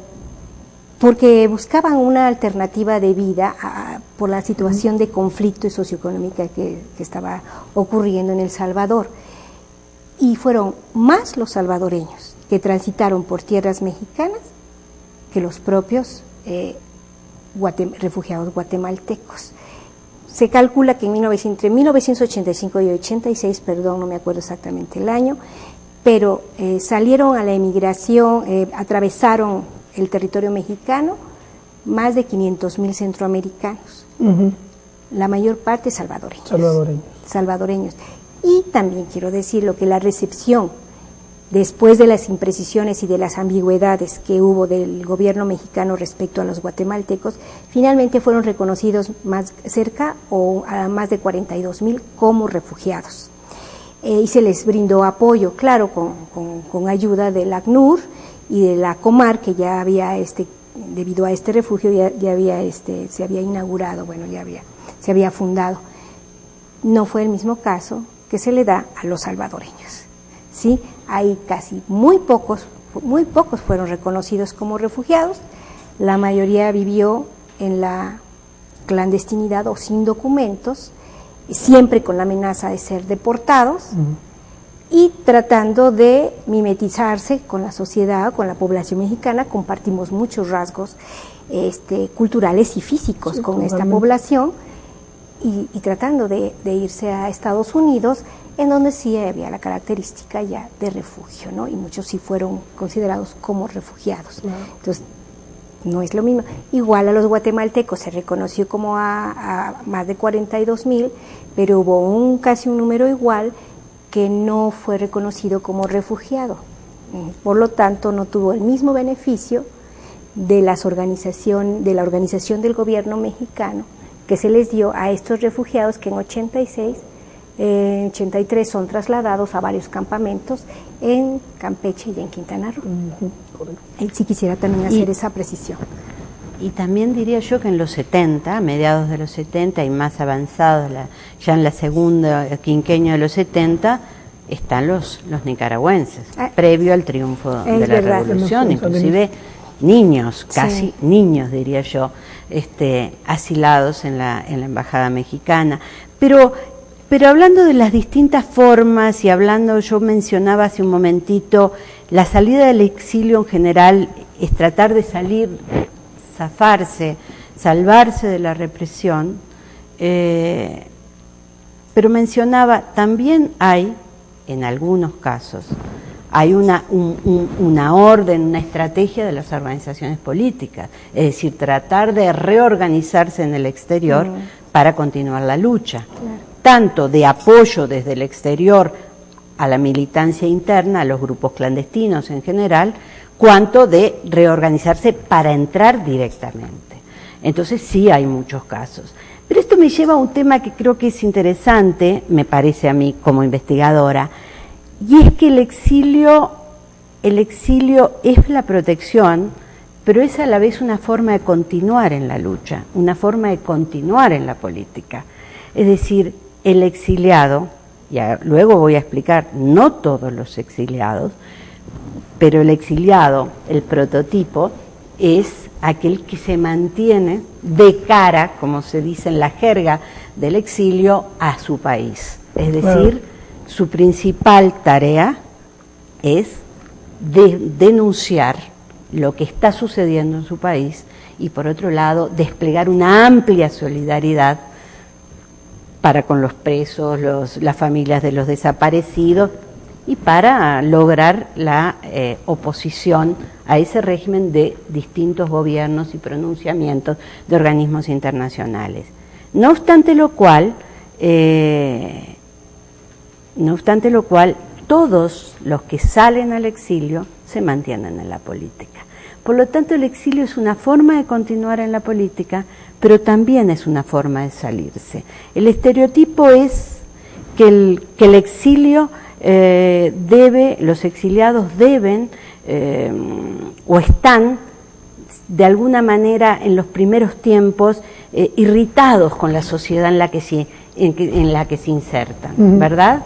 C: porque buscaban una alternativa de vida por la situación de conflicto y socioeconómica que estaba ocurriendo en El Salvador. Y fueron más los salvadoreños que transitaron por tierras mexicanas que los propios refugiados guatemaltecos. Se calcula que entre 1985 y 86, perdón, no me acuerdo exactamente el año, pero salieron a la emigración, atravesaron el territorio mexicano más de 500,000 centroamericanos, la mayor parte salvadoreños. Y también quiero decirlo que la recepción, después de las imprecisiones y de las ambigüedades que hubo del gobierno mexicano respecto a los guatemaltecos, finalmente fueron reconocidos cerca o a más de 42,000 como refugiados. Y se les brindó apoyo, claro, con ayuda del ACNUR y de la Comar, que ya había, debido a este refugio, ya había, se había inaugurado, bueno, se había fundado. No fue el mismo caso que se le da a los salvadoreños, ¿sí? Hay muy pocos fueron reconocidos como refugiados, la mayoría vivió en la clandestinidad o sin documentos, siempre con la amenaza de ser deportados, y tratando de mimetizarse con la sociedad, con la población mexicana. Compartimos muchos rasgos culturales y físicos con esta población, y tratando de irse a Estados Unidos, en donde sí había la característica ya de refugio, ¿no? Y muchos sí fueron considerados como refugiados. Entonces, no es lo mismo. Igual a los guatemaltecos se reconoció como a más de 42,000, pero hubo casi un número igual que no fue reconocido como refugiado. Por lo tanto, no tuvo el mismo beneficio de la organización del gobierno mexicano que se les dio a estos refugiados, que en 83 son trasladados a varios campamentos en Campeche y en Quintana Roo. Sí quisiera también hacer esa precisión.
B: Y también diría yo que en los 70, a mediados de los 70 y más avanzados, ya en la segunda quinquenio de los 70, están los nicaragüenses, previo al triunfo de la revolución, inclusive niños, casi niños diría yo, asilados en la embajada mexicana. Pero hablando de las distintas formas y hablando, yo mencionaba hace un momentito, la salida del exilio en general es tratar de salir, zafarse, salvarse de la represión, pero mencionaba, también hay, en algunos casos, hay una orden, una estrategia de las organizaciones políticas, es decir, tratar de reorganizarse en el exterior para continuar la lucha, tanto de apoyo desde el exterior a la militancia interna, a los grupos clandestinos en general, cuanto de reorganizarse para entrar directamente. Entonces sí hay muchos casos. Pero esto me lleva a un tema que creo que es interesante, me parece a mí como investigadora, y es que el exilio es la protección, pero es a la vez una forma de continuar en la lucha, una forma de continuar en la política. Es decir, el exiliado, y luego voy a explicar, no todos los exiliados, pero el exiliado, el prototipo, es aquel que se mantiene de cara, como se dice en la jerga del exilio, a su país. Es decir, su principal tarea es denunciar lo que está sucediendo en su país y, por otro lado, desplegar una amplia solidaridad para con los presos, las familias de los desaparecidos y para lograr la oposición a ese régimen de distintos gobiernos y pronunciamientos de organismos internacionales. No obstante lo cual, todos los que salen al exilio se mantienen en la política. Por lo tanto, el exilio es una forma de continuar en la política, pero también es una forma de salirse. El estereotipo es que el exilio los exiliados deben o están de alguna manera en los primeros tiempos irritados con la sociedad en la que se insertan, ¿verdad?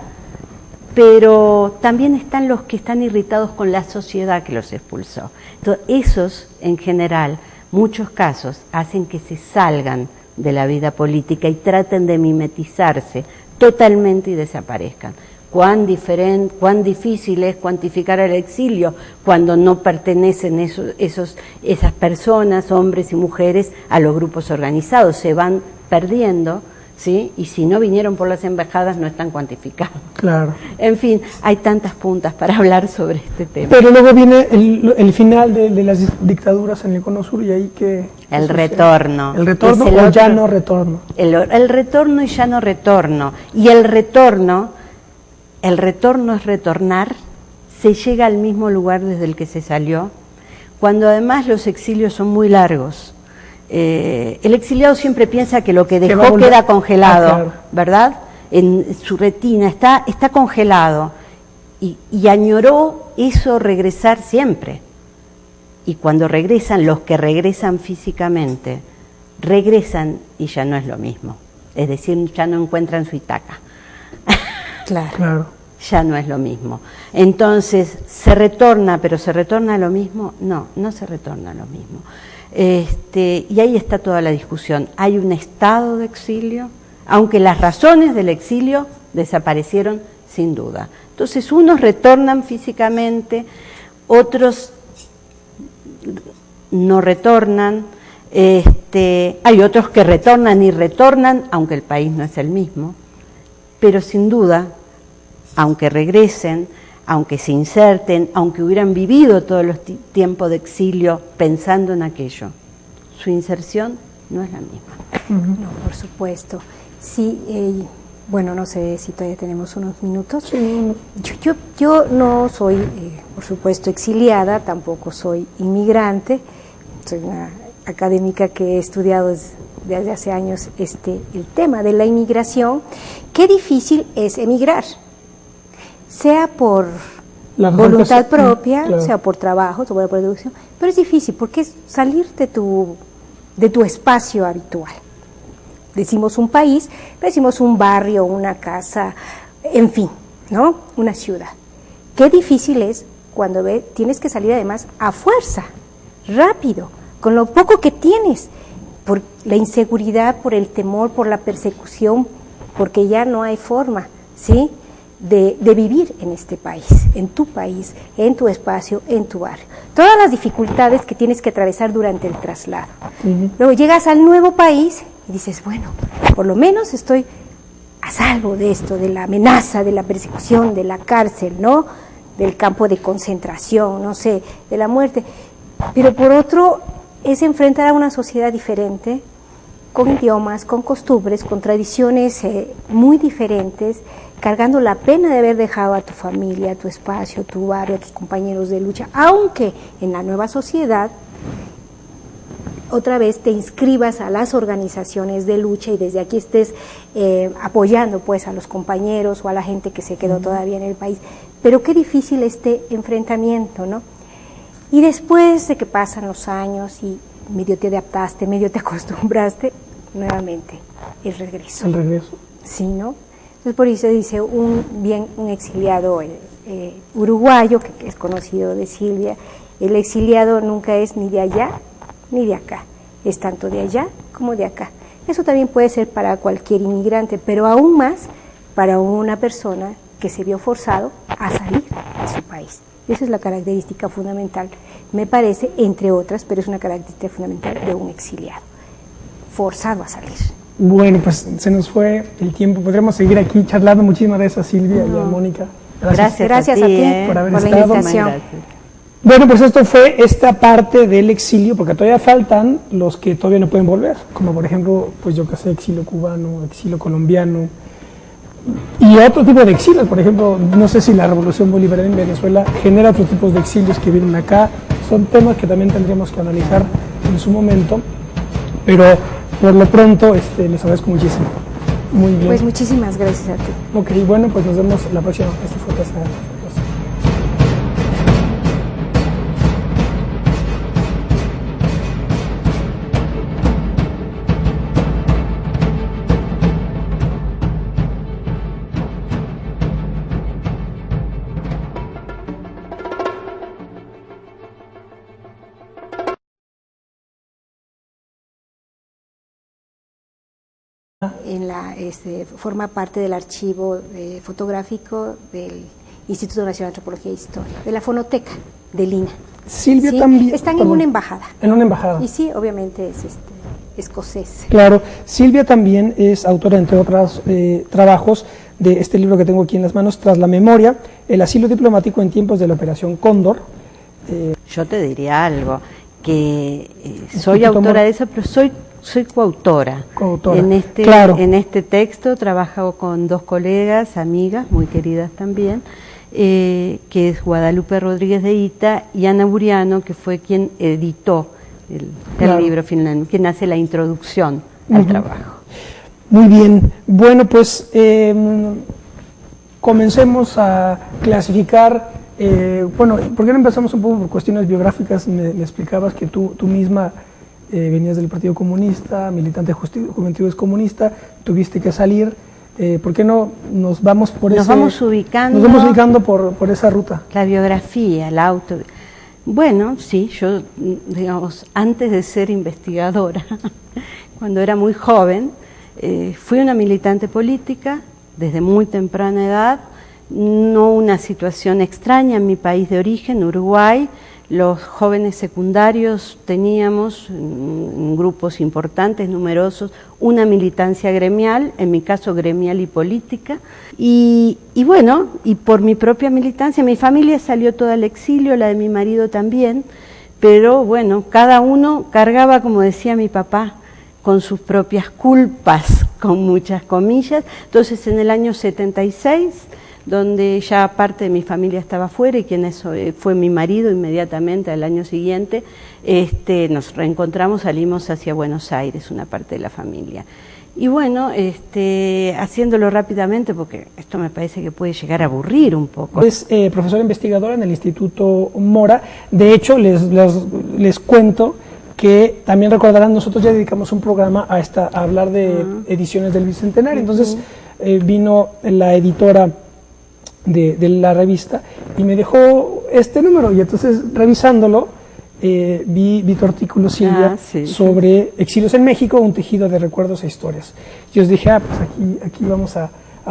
B: Pero también están los que están irritados con la sociedad que los expulsó. Entonces, esos, en general, muchos casos, hacen que se salgan de la vida política y traten de mimetizarse totalmente y desaparezcan. Cuán difícil es cuantificar el exilio cuando no pertenecen esas personas, hombres y mujeres, a los grupos organizados. Se van perdiendo, ¿sí? Y si no vinieron por las embajadas no están cuantificados. Claro. En fin, hay tantas puntas para hablar sobre este tema.
A: Pero luego viene el final de las dictaduras en el Cono Sur y ahí que...
B: El retorno.
A: ¿El retorno o ya no retorno?
B: El retorno y ya no retorno. Y el retorno es retornar, se llega al mismo lugar desde el que se salió, cuando además los exilios son muy largos. El exiliado siempre piensa que lo que dejó queda congelado, claro, ¿verdad? En su retina está congelado y añoró eso, regresar siempre. Y cuando regresan, los que regresan físicamente, regresan y ya no es lo mismo. Es decir, ya no encuentran su Itaca. Claro. Ya no es lo mismo. Entonces, ¿se retorna, pero se retorna a lo mismo? No, no se retorna a lo mismo. Y ahí está toda la discusión. Hay un estado de exilio, aunque las razones del exilio desaparecieron sin duda. Entonces, unos retornan físicamente, otros no retornan, hay otros que retornan y retornan, aunque el país no es el mismo, pero sin duda, aunque regresen, aunque se inserten, aunque hubieran vivido todos los tiempos de exilio pensando en aquello, su inserción no es la misma.
C: No, por supuesto. Sí, bueno, no sé si todavía tenemos unos minutos.
A: Sí.
C: Yo no soy, por supuesto, exiliada, tampoco soy inmigrante, soy una académica que he estudiado desde hace años el tema de la inmigración. Qué difícil es emigrar, sea por voluntad propia, claro, sea por trabajo, o por producción, pero es difícil porque es salir de tu espacio habitual. Decimos un país, pero decimos un barrio, una casa, en fin, ¿no? Una ciudad. Qué difícil es cuando tienes que salir además a fuerza, rápido, con lo poco que tienes, por la inseguridad, por el temor, por la persecución, porque ya no hay forma, ¿sí?, de vivir en este país, en tu espacio, en tu barrio. Todas las dificultades que tienes que atravesar durante el traslado. Luego llegas al nuevo país y dices, bueno, por lo menos estoy a salvo de esto, de la amenaza, de la persecución, de la cárcel, ¿no?, del campo de concentración, no sé, de la muerte. Pero por otro, es enfrentar a una sociedad diferente, con idiomas, con costumbres, con tradiciones muy diferentes, cargando la pena de haber dejado a tu familia, a tu espacio, a tu barrio, a tus compañeros de lucha, aunque en la nueva sociedad otra vez te inscribas a las organizaciones de lucha y desde aquí estés apoyando pues a los compañeros o a la gente que se quedó todavía en el país. Pero qué difícil este enfrentamiento, ¿no? Y después de que pasan los años y medio te adaptaste, medio te acostumbraste, nuevamente el regreso.
A: El regreso.
C: Sí, ¿no? Entonces por eso dice un exiliado uruguayo, que es conocido de Silvia, el exiliado nunca es ni de allá ni de acá, es tanto de allá como de acá. Eso también puede ser para cualquier inmigrante, pero aún más para una persona que se vio forzado a salir de su país. Esa es la característica fundamental, me parece, entre otras, pero es una característica fundamental de un exiliado, forzado a salir. Bueno, pues se nos fue el tiempo, podremos seguir aquí charlando. Muchísimas gracias, Silvia, y a Mónica.
B: Gracias a ti
C: por haber estado.
B: La invitación.
A: Bueno, pues esto fue esta parte del exilio, porque todavía faltan los que todavía no pueden volver, como por ejemplo, pues yo que sé, exilio cubano, exilio colombiano, y otro tipo de exilios. Por ejemplo, no sé si la revolución bolivariana en Venezuela genera otros tipos de exilios que vienen acá. Son temas que también tendríamos que analizar en su momento, pero por lo pronto les agradezco muchísimo. Muy bien.
C: Pues muchísimas gracias a ti.
A: Ok, bueno, pues nos vemos la próxima. Esto fue Casa.
C: Forma parte del archivo fotográfico del Instituto Nacional de Antropología e Historia, de la fonoteca de Lina.
A: Silvia
C: ¿Sí?
A: también.
C: Están en una embajada.
A: En una embajada.
C: Y sí, obviamente es escocés.
A: Claro. Silvia también es autora, entre otros trabajos, de este libro que tengo aquí en las manos, Tras la memoria, el asilo diplomático en tiempos de la Operación Cóndor.
B: Yo te diría algo, que soy autora de eso, pero soy coautora.
A: Claro.
B: En este texto trabajo con dos colegas, amigas, muy queridas también, que es Guadalupe Rodríguez de Ita y Ana Buriano, que fue quien editó el libro finalmente, quien hace la introducción al trabajo.
A: Muy bien. Bueno, pues comencemos a clasificar. Bueno, ¿por qué no empezamos un poco por cuestiones biográficas? Me explicabas que tú misma venías del Partido Comunista, militante de Juventudes Comunista, tuviste que salir. ¿Por qué no nos vamos por
B: Nos vamos
A: ubicando por esa ruta?
B: La biografía, el auto. Bueno, sí, yo, digamos, antes de ser investigadora, cuando era muy joven, fui una militante política desde muy temprana edad, no una situación extraña en mi país de origen, Uruguay. Los jóvenes secundarios teníamos, en grupos importantes, numerosos, una militancia gremial, en mi caso gremial y política, y bueno, y por mi propia militancia, mi familia salió toda al exilio, la de mi marido también, pero bueno, cada uno cargaba, como decía mi papá, con sus propias culpas, con muchas comillas. Entonces en el año 76, donde ya parte de mi familia estaba fuera y quien fue mi marido inmediatamente al año siguiente, nos reencontramos, salimos hacia Buenos Aires, una parte de la familia. Y bueno, haciéndolo rápidamente, porque esto me parece que puede llegar a aburrir un poco.
A: Es profesora investigadora en el Instituto Mora. De hecho, les cuento que también recordarán, nosotros ya dedicamos un programa a hablar de ediciones del Bicentenario. Entonces vino la editora de la revista y me dejó este número, y entonces revisándolo vi tu artículo, Silvia, sobre exilios en México, un tejido de recuerdos e historias. Y os dije, pues aquí vamos a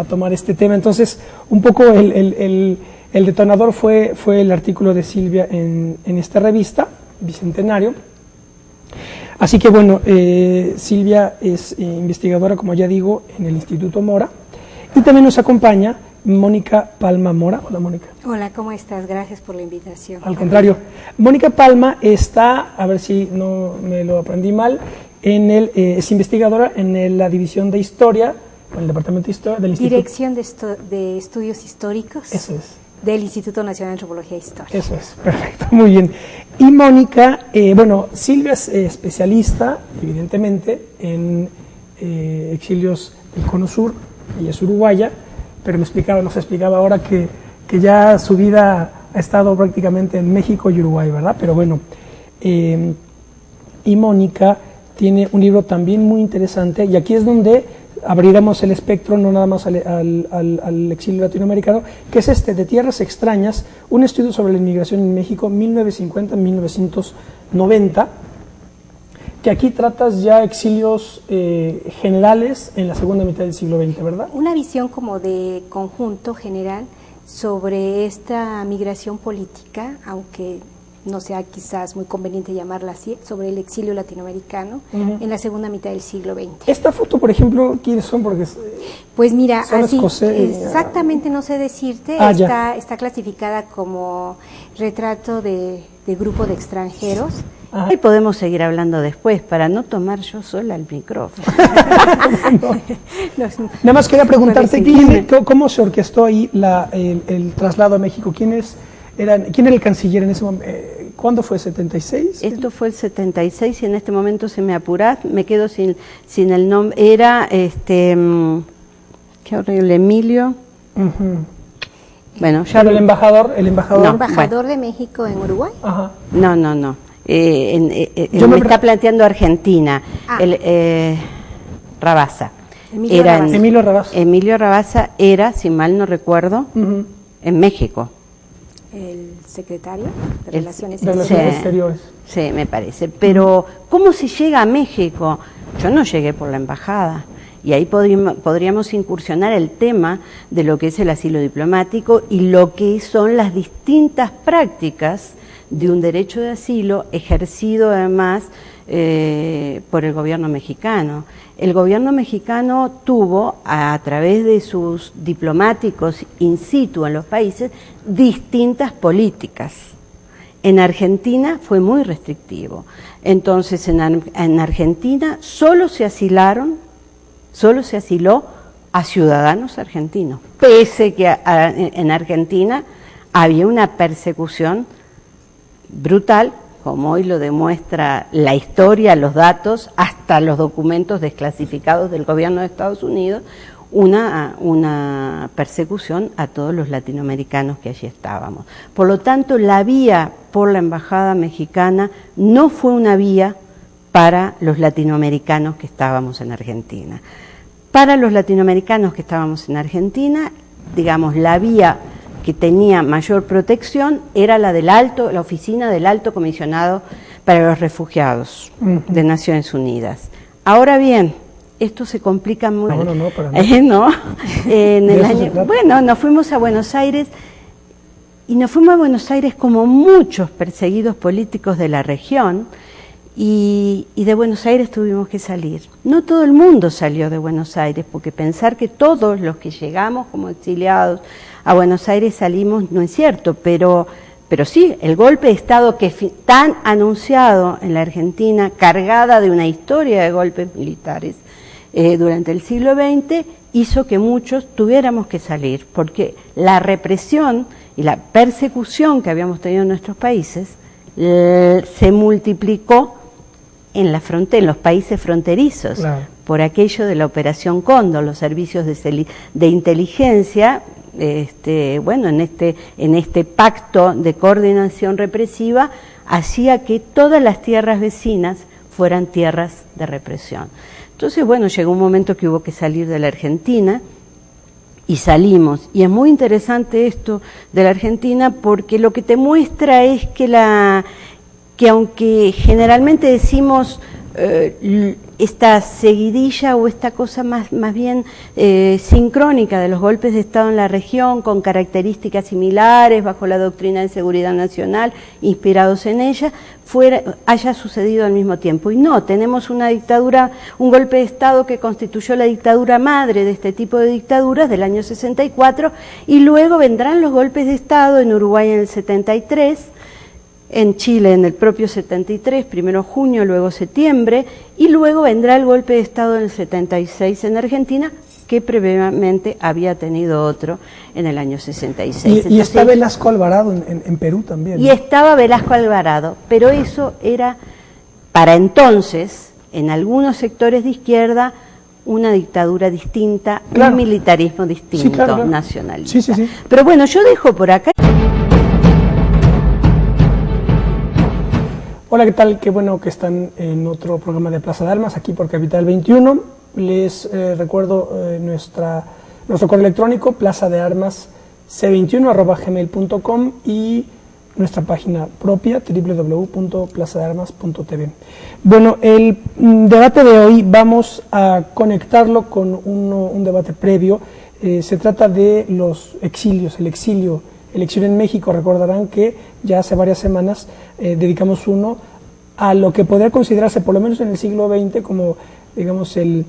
A: tomar este tema. Entonces, un poco el detonador fue el artículo de Silvia en esta revista, Bicentenario. Así que bueno, Silvia es investigadora, como ya digo, en el Instituto Mora, y también nos acompaña Mónica Palma Mora. Hola, Mónica.
C: Hola, ¿cómo estás? Gracias por la invitación.
A: Al contrario, Mónica Palma está, a ver si no me lo aprendí mal, es investigadora en la División de Historia, en el Departamento de Historia del Instituto.
C: Dirección de Estudios Históricos.
A: Eso es.
C: Del Instituto Nacional de Antropología e Historia.
A: Eso es, perfecto, muy bien. Y Mónica, bueno, Silvia es especialista, evidentemente, en exilios del Cono Sur, ella es uruguaya, pero nos explicaba ahora que ya su vida ha estado prácticamente en México y Uruguay, ¿verdad? Pero bueno, y Mónica tiene un libro también muy interesante, y aquí es donde abriremos el espectro, no nada más al exilio latinoamericano, que es De Tierras Extrañas, un estudio sobre la inmigración en México 1950-1990, que aquí tratas ya exilios generales en la segunda mitad del siglo XX, ¿verdad?
C: Una visión como de conjunto general sobre esta migración política, aunque no sea quizás muy conveniente llamarla así, sobre el exilio latinoamericano en la segunda mitad del siglo XX.
A: Esta foto, por ejemplo, ¿quiénes son? Porque
C: pues mira, así exactamente no sé decirte, está clasificada como retrato de grupo de extranjeros.
B: Y podemos seguir hablando después, para no tomar yo sola el micrófono.
A: Nada más quería preguntarte, ¿cómo se orquestó ahí el traslado a México? ¿Quién era el canciller en ese momento? ¿Cuándo fue? ¿76?
B: Esto fue el 76, y en este momento, se me apurás, me quedo sin el nombre. Era, qué horrible, Emilio. Bueno, ya
A: el embajador.
C: ¿Embajador de México en Uruguay?
B: Ajá. No. Me está planteando Argentina. Rabasa. Emilio Rabasa era, si mal no recuerdo, en México.
C: El secretario de Relaciones
A: Exteriores.
B: Sí, me parece. Pero, ¿cómo se llega a México? Yo no llegué por la embajada. Y ahí podríamos incursionar el tema de lo que es el asilo diplomático y lo que son las distintas prácticas de un derecho de asilo ejercido además por el gobierno mexicano. El gobierno mexicano tuvo, a través de sus diplomáticos in situ en los países, distintas políticas. En Argentina fue muy restrictivo. Entonces, en Argentina solo se asiló a ciudadanos argentinos, pese que en Argentina había una persecución brutal, como hoy lo demuestra la historia, los datos, hasta los documentos desclasificados del gobierno de Estados Unidos, una persecución a todos los latinoamericanos que allí estábamos. Por lo tanto, la vía por la embajada mexicana no fue una vía para los latinoamericanos que estábamos en Argentina. Para los latinoamericanos que estábamos en Argentina, digamos, la vía que tenía mayor protección era la oficina del Alto Comisionado para los Refugiados de Naciones Unidas. Ahora bien, esto se complica muy.
A: No, para nada.
B: Bueno, nos fuimos a Buenos Aires, y nos fuimos a Buenos Aires como muchos perseguidos políticos de la región, y de Buenos Aires tuvimos que salir. No todo el mundo salió de Buenos Aires, porque pensar que todos los que llegamos como exiliados a Buenos Aires salimos no es cierto, pero sí, el golpe de Estado que tan anunciado en la Argentina, cargada de una historia de golpes militares durante el siglo XX, hizo que muchos tuviéramos que salir, porque la represión y la persecución que habíamos tenido en nuestros países se multiplicó en los países fronterizos, claro, por aquello de la Operación Cóndor, los servicios de inteligencia, bueno, en este pacto de coordinación represiva, hacía que todas las tierras vecinas fueran tierras de represión. Entonces, bueno, llegó un momento que hubo que salir de la Argentina, y salimos. Y es muy interesante esto de la Argentina porque lo que te muestra es que aunque generalmente decimos esta seguidilla o esta cosa más bien sincrónica de los golpes de Estado en la región, con características similares, bajo la doctrina de seguridad nacional, inspirados en ella, haya sucedido al mismo tiempo. Y no, tenemos una dictadura, un golpe de Estado que constituyó la dictadura madre de este tipo de dictaduras del año 64, y luego vendrán los golpes de Estado en Uruguay en el 73, en Chile en el propio 73, primero junio, luego septiembre, y luego vendrá el golpe de Estado en el 76 en Argentina, que previamente había tenido otro en el año 66.
A: Y está Velasco Alvarado en Perú también.
B: Y estaba Velasco Alvarado, pero eso era, para entonces, en algunos sectores de izquierda, una dictadura distinta, claro, un militarismo distinto, sí, claro. Nacionalista.
A: Sí, sí, sí.
B: Pero bueno, yo dejo por acá.
A: Hola, ¿qué tal? Qué bueno que están en otro programa de Plaza de Armas, aquí por Capital 21. Les recuerdo nuestro correo electrónico, plazadearmasc21@gmail.com, y nuestra página propia, www.plazadearmas.tv. Bueno, el debate de hoy vamos a conectarlo con un debate previo. Se trata de los exilios, el exilio en México. Recordarán que ya hace varias semanas dedicamos uno a lo que podría considerarse, por lo menos en el siglo XX, como, digamos, el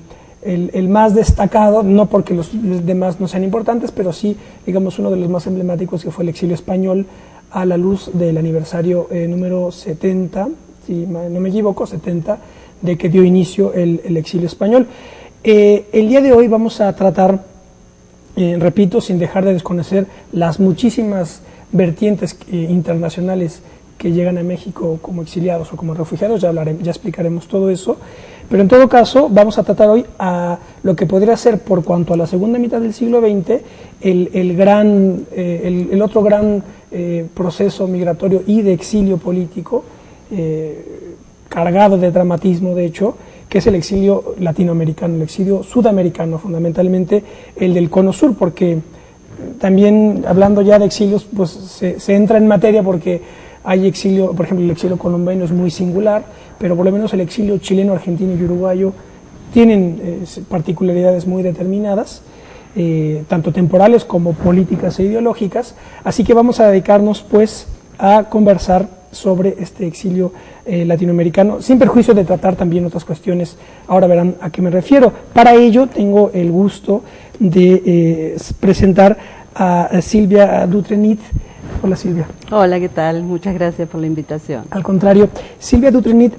A: más destacado, no porque los demás no sean importantes, pero sí, digamos, uno de los más emblemáticos, que fue el exilio español, a la luz del aniversario número 70, si no me equivoco, 70, de que dio inicio el exilio español. El día de hoy vamos a tratar, repito, sin dejar de desconocer las muchísimas vertientes internacionales que llegan a México como exiliados o como refugiados, ya explicaremos todo eso, pero en todo caso vamos a tratar hoy a lo que podría ser, por cuanto a la segunda mitad del siglo XX, el otro gran proceso migratorio y de exilio político, cargado de dramatismo de hecho, que es el exilio latinoamericano, el exilio sudamericano, fundamentalmente el del Cono Sur, porque también, hablando ya de exilios, pues se entra en materia, porque hay exilio, por ejemplo, el exilio colombiano es muy singular, pero por lo menos el exilio chileno, argentino y uruguayo tienen particularidades muy determinadas, tanto temporales como políticas e ideológicas. Así que vamos a dedicarnos pues a conversar sobre este exilio latinoamericano, sin perjuicio de tratar también otras cuestiones. Ahora verán a qué me refiero. Para ello tengo el gusto de presentar a Silvia Dutrenit. Hola, Silvia.
B: Hola, ¿qué tal? Muchas gracias por la invitación.
A: Al contrario, Silvia Dutrenit